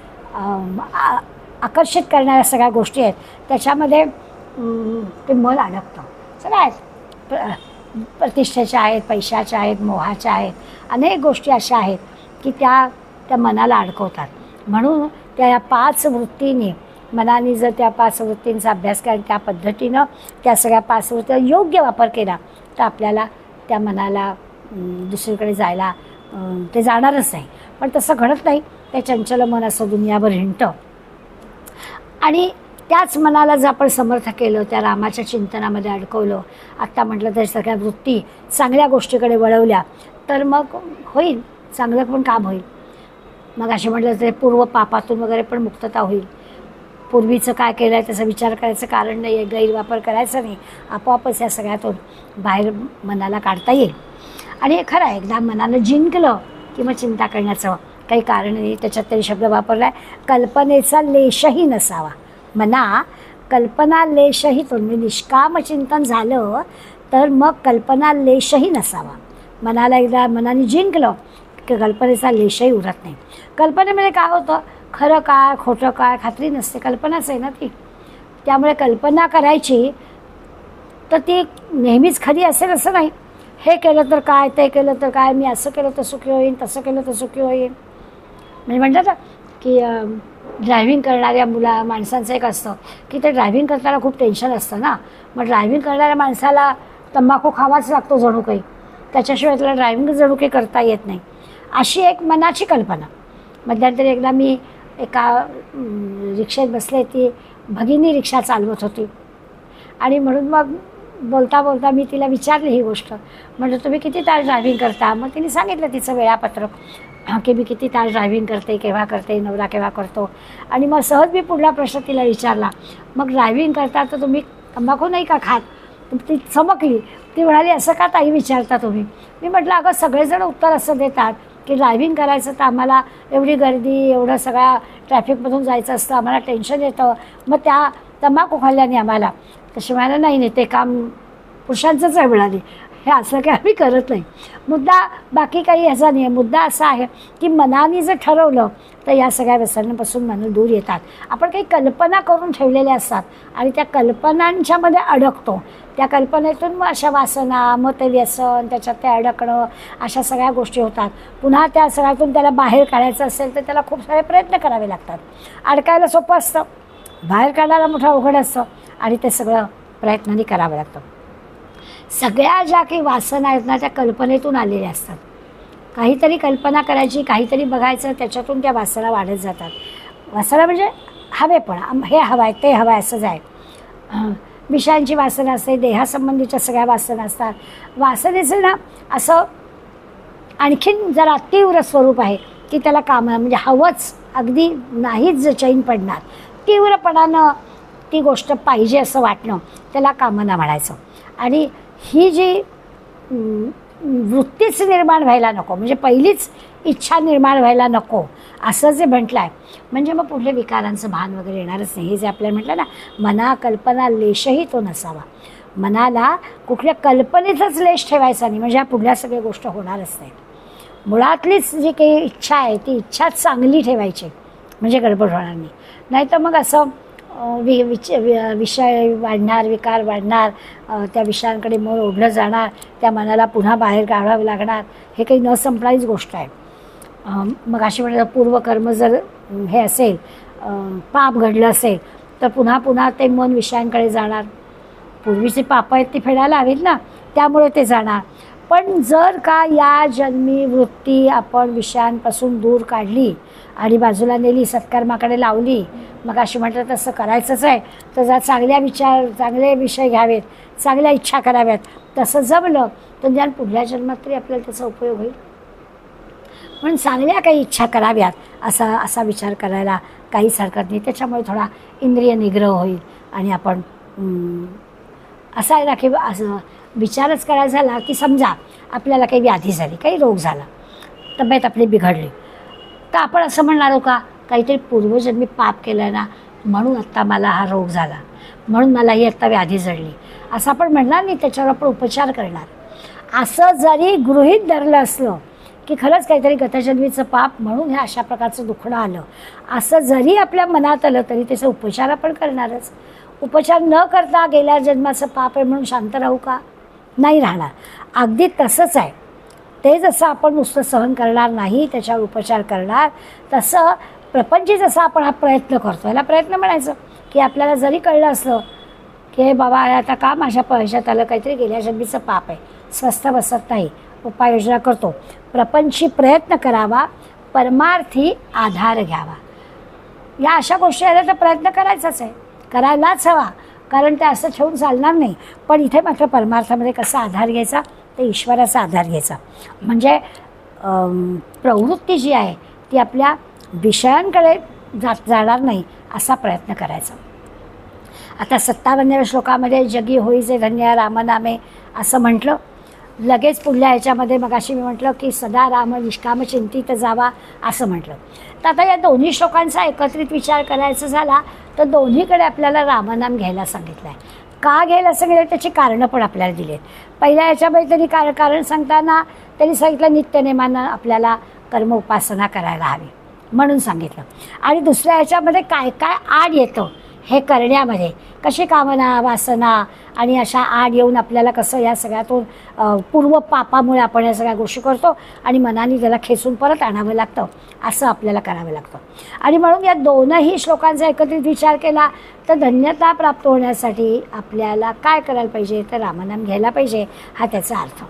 आकर्षित करणाऱ्या सगळ्या गोष्टी आहेत, त्याच्यामध्ये ते मन अडकतं. सगळ्या प्रतिष्ठेच्या आहेत, पैशाच्या आहेत, मोहाच्या आहेत, अनेक गोष्टी अशा आहेत की त्या मनाला अडकवतात. म्हणून त्या 5 वृत्तींनी, मनाने जर त्या 5 वृत्तींचा अभ्यास केला, त्या पद्धतीनं त्या सगळ्या 5 वृत्तीचा योग्य वापर केला तर आपल्याला त्या मनाला दुसरीकडे जायला ते जाणारच नाही. पण तसं घडत नाही. ते चंचल मन असं दुनियाभर हिंडतं. आणि त्याच मनाला जर आपण समर्थ केलं, त्या रामाच्या चिंतनामध्ये अडकवलं, आत्ता म्हटलं तर सगळ्या वृत्ती चांगल्या गोष्टीकडे वळवल्या तर मग होईल, चांगलं पण काम होईल. मग असे म्हटलं तर पूर्व पापातून वगैरे पण मुक्तता होईल. पूर्वीचं काय केलं आहे त्याचा विचार करायचं कारण नाही आहे, गैरवापर करायचा नाही, आपोआपच या सगळ्यातून बाहेर मनाला काढता येईल. आणि हे खरं आहे, एकदा मनाला जिंकलं की मग चिंता करण्याचं काही कारण नाही. त्याच्यात तरी शब्द वापरला आहे, कल्पनेचा लेशही नसावा. मना कल्पना लेशही, तुम्ही निष्काम चिंतन झालं तर मग कल्पना लेशही नसावा. मनाला एकदा मनाने जिंकलं की कल्पनेचा लेशही उरत नाही. कल्पनेमध्ये काय होतं, खरं काय खोटं काय खात्री नसते, कल्पनाच आहे ना ती. त्यामुळे कल्पना करायची तर ती नेहमीच खरी असेल असं नाही. हे केलं तर काय, ते केलं तर काय, मी असं केलं तर सुखी होईन, तसं केलं तर सुखी होईन. म्हणजे म्हणतात ना की ड्रायव्हिंग करणाऱ्या माणसांचं एक असतं की ते ड्रायव्हिंग करताना खूप टेन्शन असतं ना. मग ड्रायव्हिंग करणाऱ्या माणसाला तंबाखू खावाच लागतो जणू काही, त्याच्याशिवाय त्याला ड्रायव्हिंग जणू काही करता येत नाही. अशी एक मनाची कल्पना. मध्यंतरी एकदा मी एका रिक्षेत बसले, ती भगिनी रिक्षा चालवत होती आणि म्हणून मग बोलता बोलता मी तिला विचारली ही गोष्ट. म्हटलं तुम्ही किती तास ड्रायव्हिंग करता? मग तिने सांगितलं तिचं वेळापत्रक. की मी किती तास ड्रायव्हिंग करते, केव्हा करते, नवरा केव्हा करतो. आणि मग सहज मी पुढला प्रश्न तिला विचारला, मग ड्रायव्हिंग करता तर तुम्ही तंबाखू नाही का खात? ती चमकली. ती म्हणाली, असं का ताई विचारता तुम्ही? मी म्हटलं, अगं सगळेजण उत्तर असं देतात की ड्रायव्हिंग करायचं तर आम्हाला एवढी गर्दी, एवढं सगळ्या ट्रॅफिकमधून जायचं असतं, आम्हाला टेन्शन येतं, मग त्या तंबाखू खाल्ल्याने आम्हाला. तशी म्हणाला, नाही नाही, ते काम पुरुषांचंच आहे म्हणाली, हे असं काही आम्ही करत नाही. मुद्दा बाकी काही ह्याचा नाही आहे. मुद्दा असा आहे की मनाने जर ठरवलं तर या सगळ्या व्यसनांपासून मन दूर येतात. आपण काही कल्पना करून ठेवलेल्या असतात आणि त्या कल्पनांच्यामध्ये अडकतो. त्या कल्पनेतून मग अशा वासना, मग ते व्यसन, त्याच्यात ते अडकणं, अशा सगळ्या गोष्टी होतात. पुन्हा त्या सगळ्यातून त्याला बाहेर काढायचं असेल तर त्याला खूप सारे प्रयत्न करावे लागतात. अडकायला सोपं असतं, बाहेर काढायला मोठं अवघड असतं आणि ते सगळं प्रयत्नांनी करावं लागतं. सगळ्या ज्या काही वासना आहेत ना, त्या कल्पनेतून आलेल्या असतात. काहीतरी कल्पना करायची, काहीतरी बघायचं, त्याच्यातून त्या वासना वाढत जातात. वासना म्हणजे हवेपणा, हे हवं आहे, ते हवं आहे, असंच आहे. विषयांची वासना असते, देहासंबंधीच्या सगळ्या वासना असतात. वासनेचं ना असं आणखीन जरा तीव्र स्वरूप आहे की त्याला म्हणजे हवंच, अगदी नाहीच चैन पडणार, तीव्रपणानं ती गोष्ट पाहिजे असं वाटणं, त्याला कामना म्हणायचं. आणि ही जी वृत्तीच निर्माण व्हायला नको, म्हणजे पहिलीच इच्छा निर्माण व्हायला नको, असं जे म्हटलं आहे, म्हणजे मग पुढले विकारांचं भान वगैरे येणारच नाही. हे जे आपल्याला म्हटलं ना, मना कल्पना लेशही तो नसावा. मनाला कुठल्या कल्पनेचाच लेश ठेवायचा नाही, म्हणजे ह्या पुढल्या सगळ्या गोष्ट होणारच नाही. मुळातलीच जी काही इच्छा आहे ती इच्छा चांगली ठेवायची, म्हणजे गडबड होणार नाही. नाही तर मग असं विषय वाढणार, विकार वाढणार, त्या विषयांकडे मन ओढलं जाणार, त्या मनाला पुन्हा बाहेर काढावं लागणार. हे काही न संपणारीच गोष्ट आहे. मग अशी म्हणजे पूर्वकर्म जर हे असेल, पाप घडलं असेल, तर पुन्हा पुन्हा ते मन विषयांकडे जाणार. पूर्वीची पापं आहेत ती फेडायला हवीत ना, त्यामुळे ते जाणार. पण जर का या जन्मी वृत्ती आपण विषयांपासून दूर काढली आणि बाजूला नेली, सत्कर्माकडे लावली, मग अशी म्हटलं तसं करायचंच आहे तर जर चांगल्या विचार, चांगले विषय घ्यावेत, चांगल्या इच्छा कराव्यात, तसं जमलं तर ज्या पुढल्या जन्मात तरी आपल्याला त्याचा उपयोग होईल. पण चांगल्या काही इच्छा कराव्यात असा विचार करायला काहीच हरकत नाही. त्याच्यामुळे थोडा इंद्रिय निग्रह होईल आणि आपण असं आहे ना की असं विचारच करायचा झाला की समजा आपल्याला काही व्याधी झाली, काही रोग झाला, तब्येत आपली बिघडली, तर आपण असं म्हणणार हो का, काहीतरी पूर्वजन्मी पाप केलं ना, म्हणून आत्ता मला हा रोग झाला, म्हणून मला ही आत्ता व्याधी जडली, असं आपण म्हणणार नाही. त्याच्यावर आपण उपचार करणार. असं जरी गृहीत धरलं असलं की खरंच काहीतरी गतजन्मीचं पाप म्हणून हे अशा प्रकारचं दुखणं आलं, असं जरी आपल्या मनात आलं तरी त्याचा उपचार आपण करणारच. उपचार न करता गेल्या जन्माचं पाप आहे म्हणून शांत राहू का? नाही राहणार. अगदी तसंच आहे. ते जसं आपण नुसतं सहन करणार नाही, त्याच्यावर उपचार करणार, तसं प्रपंची जसं आपण हा प्रयत्न करतो, याला प्रयत्न म्हणायचं. की आपल्याला जरी कळलं असलं की हे बाबा आता का माझ्या पैशात आलं, काहीतरी गेल्या जन्मीचं पाप आहे, स्वस्थ बसत नाही, उपाययोजना करतो, प्रपंची प्रयत्न करावा, परमार्थी आधार घ्यावा. या अशा गोष्टी आल्या तर प्रयत्न करायचाच आहे, करायलाच हवा, कारण ते असं ठेवून चालणार नाही. पण इथे मात्र परमार्थामध्ये कसा आधार घ्यायचा, ते ईश्वराचा आधार घ्यायचा. म्हणजे प्रवृत्ती जी आहे ती आपल्या विषयांकडे जाणार नाही असा प्रयत्न करायचा. आता 57व्या श्लोकामध्ये जगी होईचे धन्य रामनामे असं म्हटलं. लगेच पुढल्या ह्याच्यामध्ये मगाशी मी म्हटलं की सदा राम निष्काम चिंतित जावा असं म्हटलं. तर आता या दोन्ही श्लोकांचा एकत्रित विचार करायचा झाला तर दोन्हीकडे आपल्याला रामनाम घ्यायला सांगितलं आहे. का घ्यायला सांगितलं त्याची कारणं पण आपल्याला दिली आहेत. पहिल्या ह्याच्यामध्ये त्यांनी कारण सांगताना त्यांनी सांगितलं नित्यनेमानं आपल्याला कर्म उपासना करायला हवी म्हणून सांगितलं. आणि दुसऱ्या ह्याच्यामध्ये काय काय आड येतं हे करण्यामध्ये, कशी कामना, वासना आणि अशा आड येऊन आपल्याला कसं या सगळ्यातून पूर्व पापामुळे आपण या सगळ्या गोष्टी करतो आणि मनाने त्याला खेचून परत आणावं लागतं, असं आपल्याला करावं लागतं. आणि म्हणून या दोनही श्लोकांचा एकत्रित विचार केला तर धन्यता प्राप्त होण्यासाठी आपल्याला काय करायला पाहिजे, तर रामनाम घ्यायला पाहिजे, हा त्याचा अर्थ.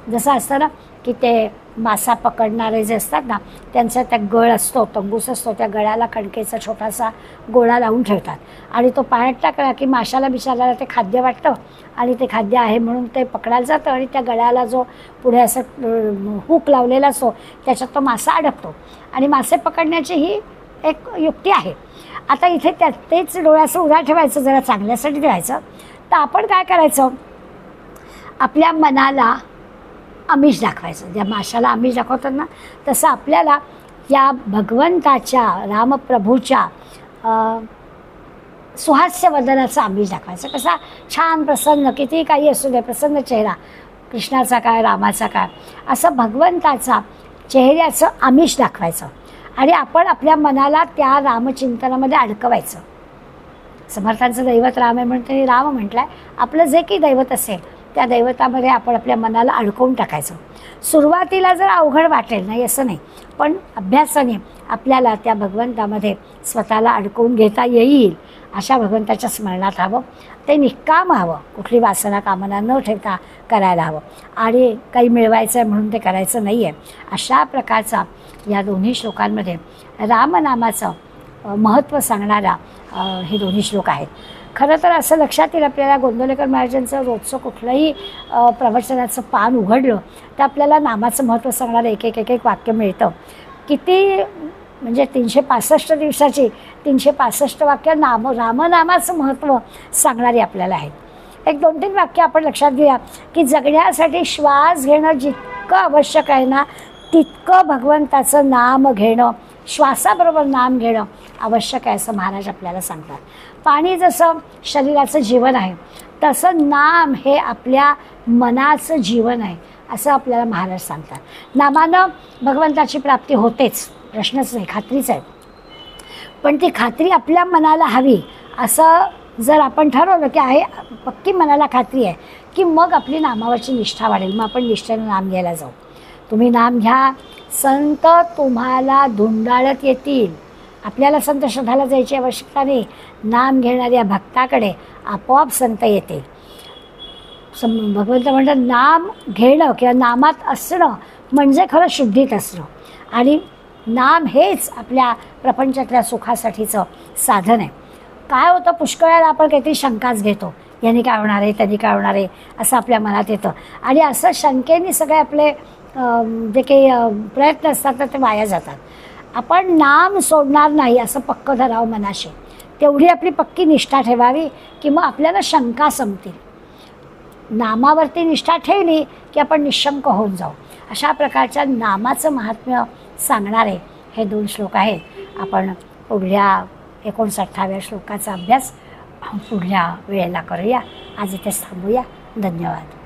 जसं असतं ना की ते मासा पकडणारे जे असतात ना, त्यांचा त्या गळ असतो, तंबूस असतो, त्या गळ्याला कणकेचा छोटासा गोळा लावून ठेवतात आणि तो पाण्यात टाकला की माशाला बिचाराला ते खाद्य वाटतं आणि ते खाद्य आहे म्हणून ते पकडायला जातं आणि त्या गळ्याला जो पुढे असं हूक लावलेला असतो त्याच्यात तो मासा अडकतो आणि मासे पकडण्याची ही एक युक्ती आहे. आता इथे तेच डोळ्याचं उघडं ठेवायचं, जरा चांगल्यासाठी ठेवायचं. तर आपण काय करायचं, आपल्या मनाला आमिष दाखवायचं. ज्या माशाला आमिष दाखवतात ना, तसं आपल्याला या भगवंताच्या रामप्रभूच्या सुहास्य वदनाचा आमिष दाखवायचं. कसा छान प्रसन्न, किती काही असू दे, प्रसन्न चेहरा, कृष्णाचा काय रामाचा काय, असं भगवंताचा चेहऱ्याचं आमिष दाखवायचं आणि आपण आपल्या मनाला त्या रामचिंतनामध्ये अडकवायचं. समर्थांचं दैवत राम आहे म्हणून त्यांनी राम म्हटलं आहे. आपलं जे काही दैवत असेल त्या दैवतामध्ये आपण आपल्या मनाला अडकवून टाकायचं. सुरुवातीला जर अवघड वाटेल, नाही असं नाही, पण अभ्यासाने आपल्याला त्या भगवंतामध्ये स्वतःला अडकवून घेता येईल. अशा भगवंताच्या स्मरणात हवं, ते निष्काम हवं, कुठली वासना कामना न ठेवता करायला हवं आणि काही मिळवायचं आहे म्हणून ते करायचं नाही आहे. अशा प्रकारचा या दोन्ही श्लोकांमध्ये रामनामाचं महत्त्व सांगणारा हे दोन्ही श्लोक आहेत. खरं तर असं लक्षात येईल आपल्याला, गोंदवलेकर महाराजांचं रोजचं कुठलंही प्रवचनाचं पान उघडलं तर आपल्याला नामाचं महत्त्व सांगणारं एक वाक्य मिळतं. किती म्हणजे 365 दिवसाची 365 वाक्य रामनामाचं महत्त्व सांगणारी आपल्याला आहेत. एक 2-3 वाक्य आपण लक्षात घेऊया की जगण्यासाठी श्वास घेणं जितकं आवश्यक आहे ना, तितकं भगवंताचं नाम घेणं, श्वासाबरोबर नाम घेणं आवश्यक आहे असं महाराज आपल्याला सांगतात. पाणी जसं शरीराचं जीवन आहे तसं नाम हे आपल्या मनाचं जीवन आहे असं आपल्याला महाराज सांगतात. नामानं भगवंताची प्राप्ती होतेच, प्रश्नच नाही, खात्रीच आहे. पण ती खात्री आपल्या मनाला हवी असं जर आपण ठरवलं की आहे, पक्की मनाला खात्री आहे की मग आपली नामावरची निष्ठा वाढेल, मग आपण निष्ठेनं नाम घ्यायला जाऊ. तुम्ही नाम घ्या, संत तुम्हाला धुंडाळत येतील. आपल्याला संत शोधायला जायची आवश्यकता नाही, नाम घेणाऱ्या भक्ताकडे आपोआप संत येतील. भगवंत म्हणतात नाम घेणं किंवा नामात असणं म्हणजे खरं शुद्धीत असणं आणि नाम हेच आपल्या प्रपंचातल्या सुखासाठीचं साधन आहे. काय होतं, पुष्कळ वेळा आपण काहीतरी शंकाच घेतो, यांनी काय होणार आहे, त्यांनी काय होणार आहे असं आपल्या मनात येतं आणि असं शंकेने सगळे आपले जे काही प्रयत्न असतात तर ते वाया जातात. आपण नाम सोडणार नाही असं पक्क धरावं मनाशी, तेवढी आपली पक्की निष्ठा ठेवावी की मग आपल्याला शंका संपतील. नामावरती निष्ठा ठेवली की आपण निशंक होऊन जाऊ. अशा प्रकारच्या नामाचं महात्म्य सांगणारे हे 2 श्लोक आहेत. आपण पुढल्या 59व्या श्लोकाचा अभ्यास पुढल्या वेळेला करूया. आज इथेच थांबूया. धन्यवाद.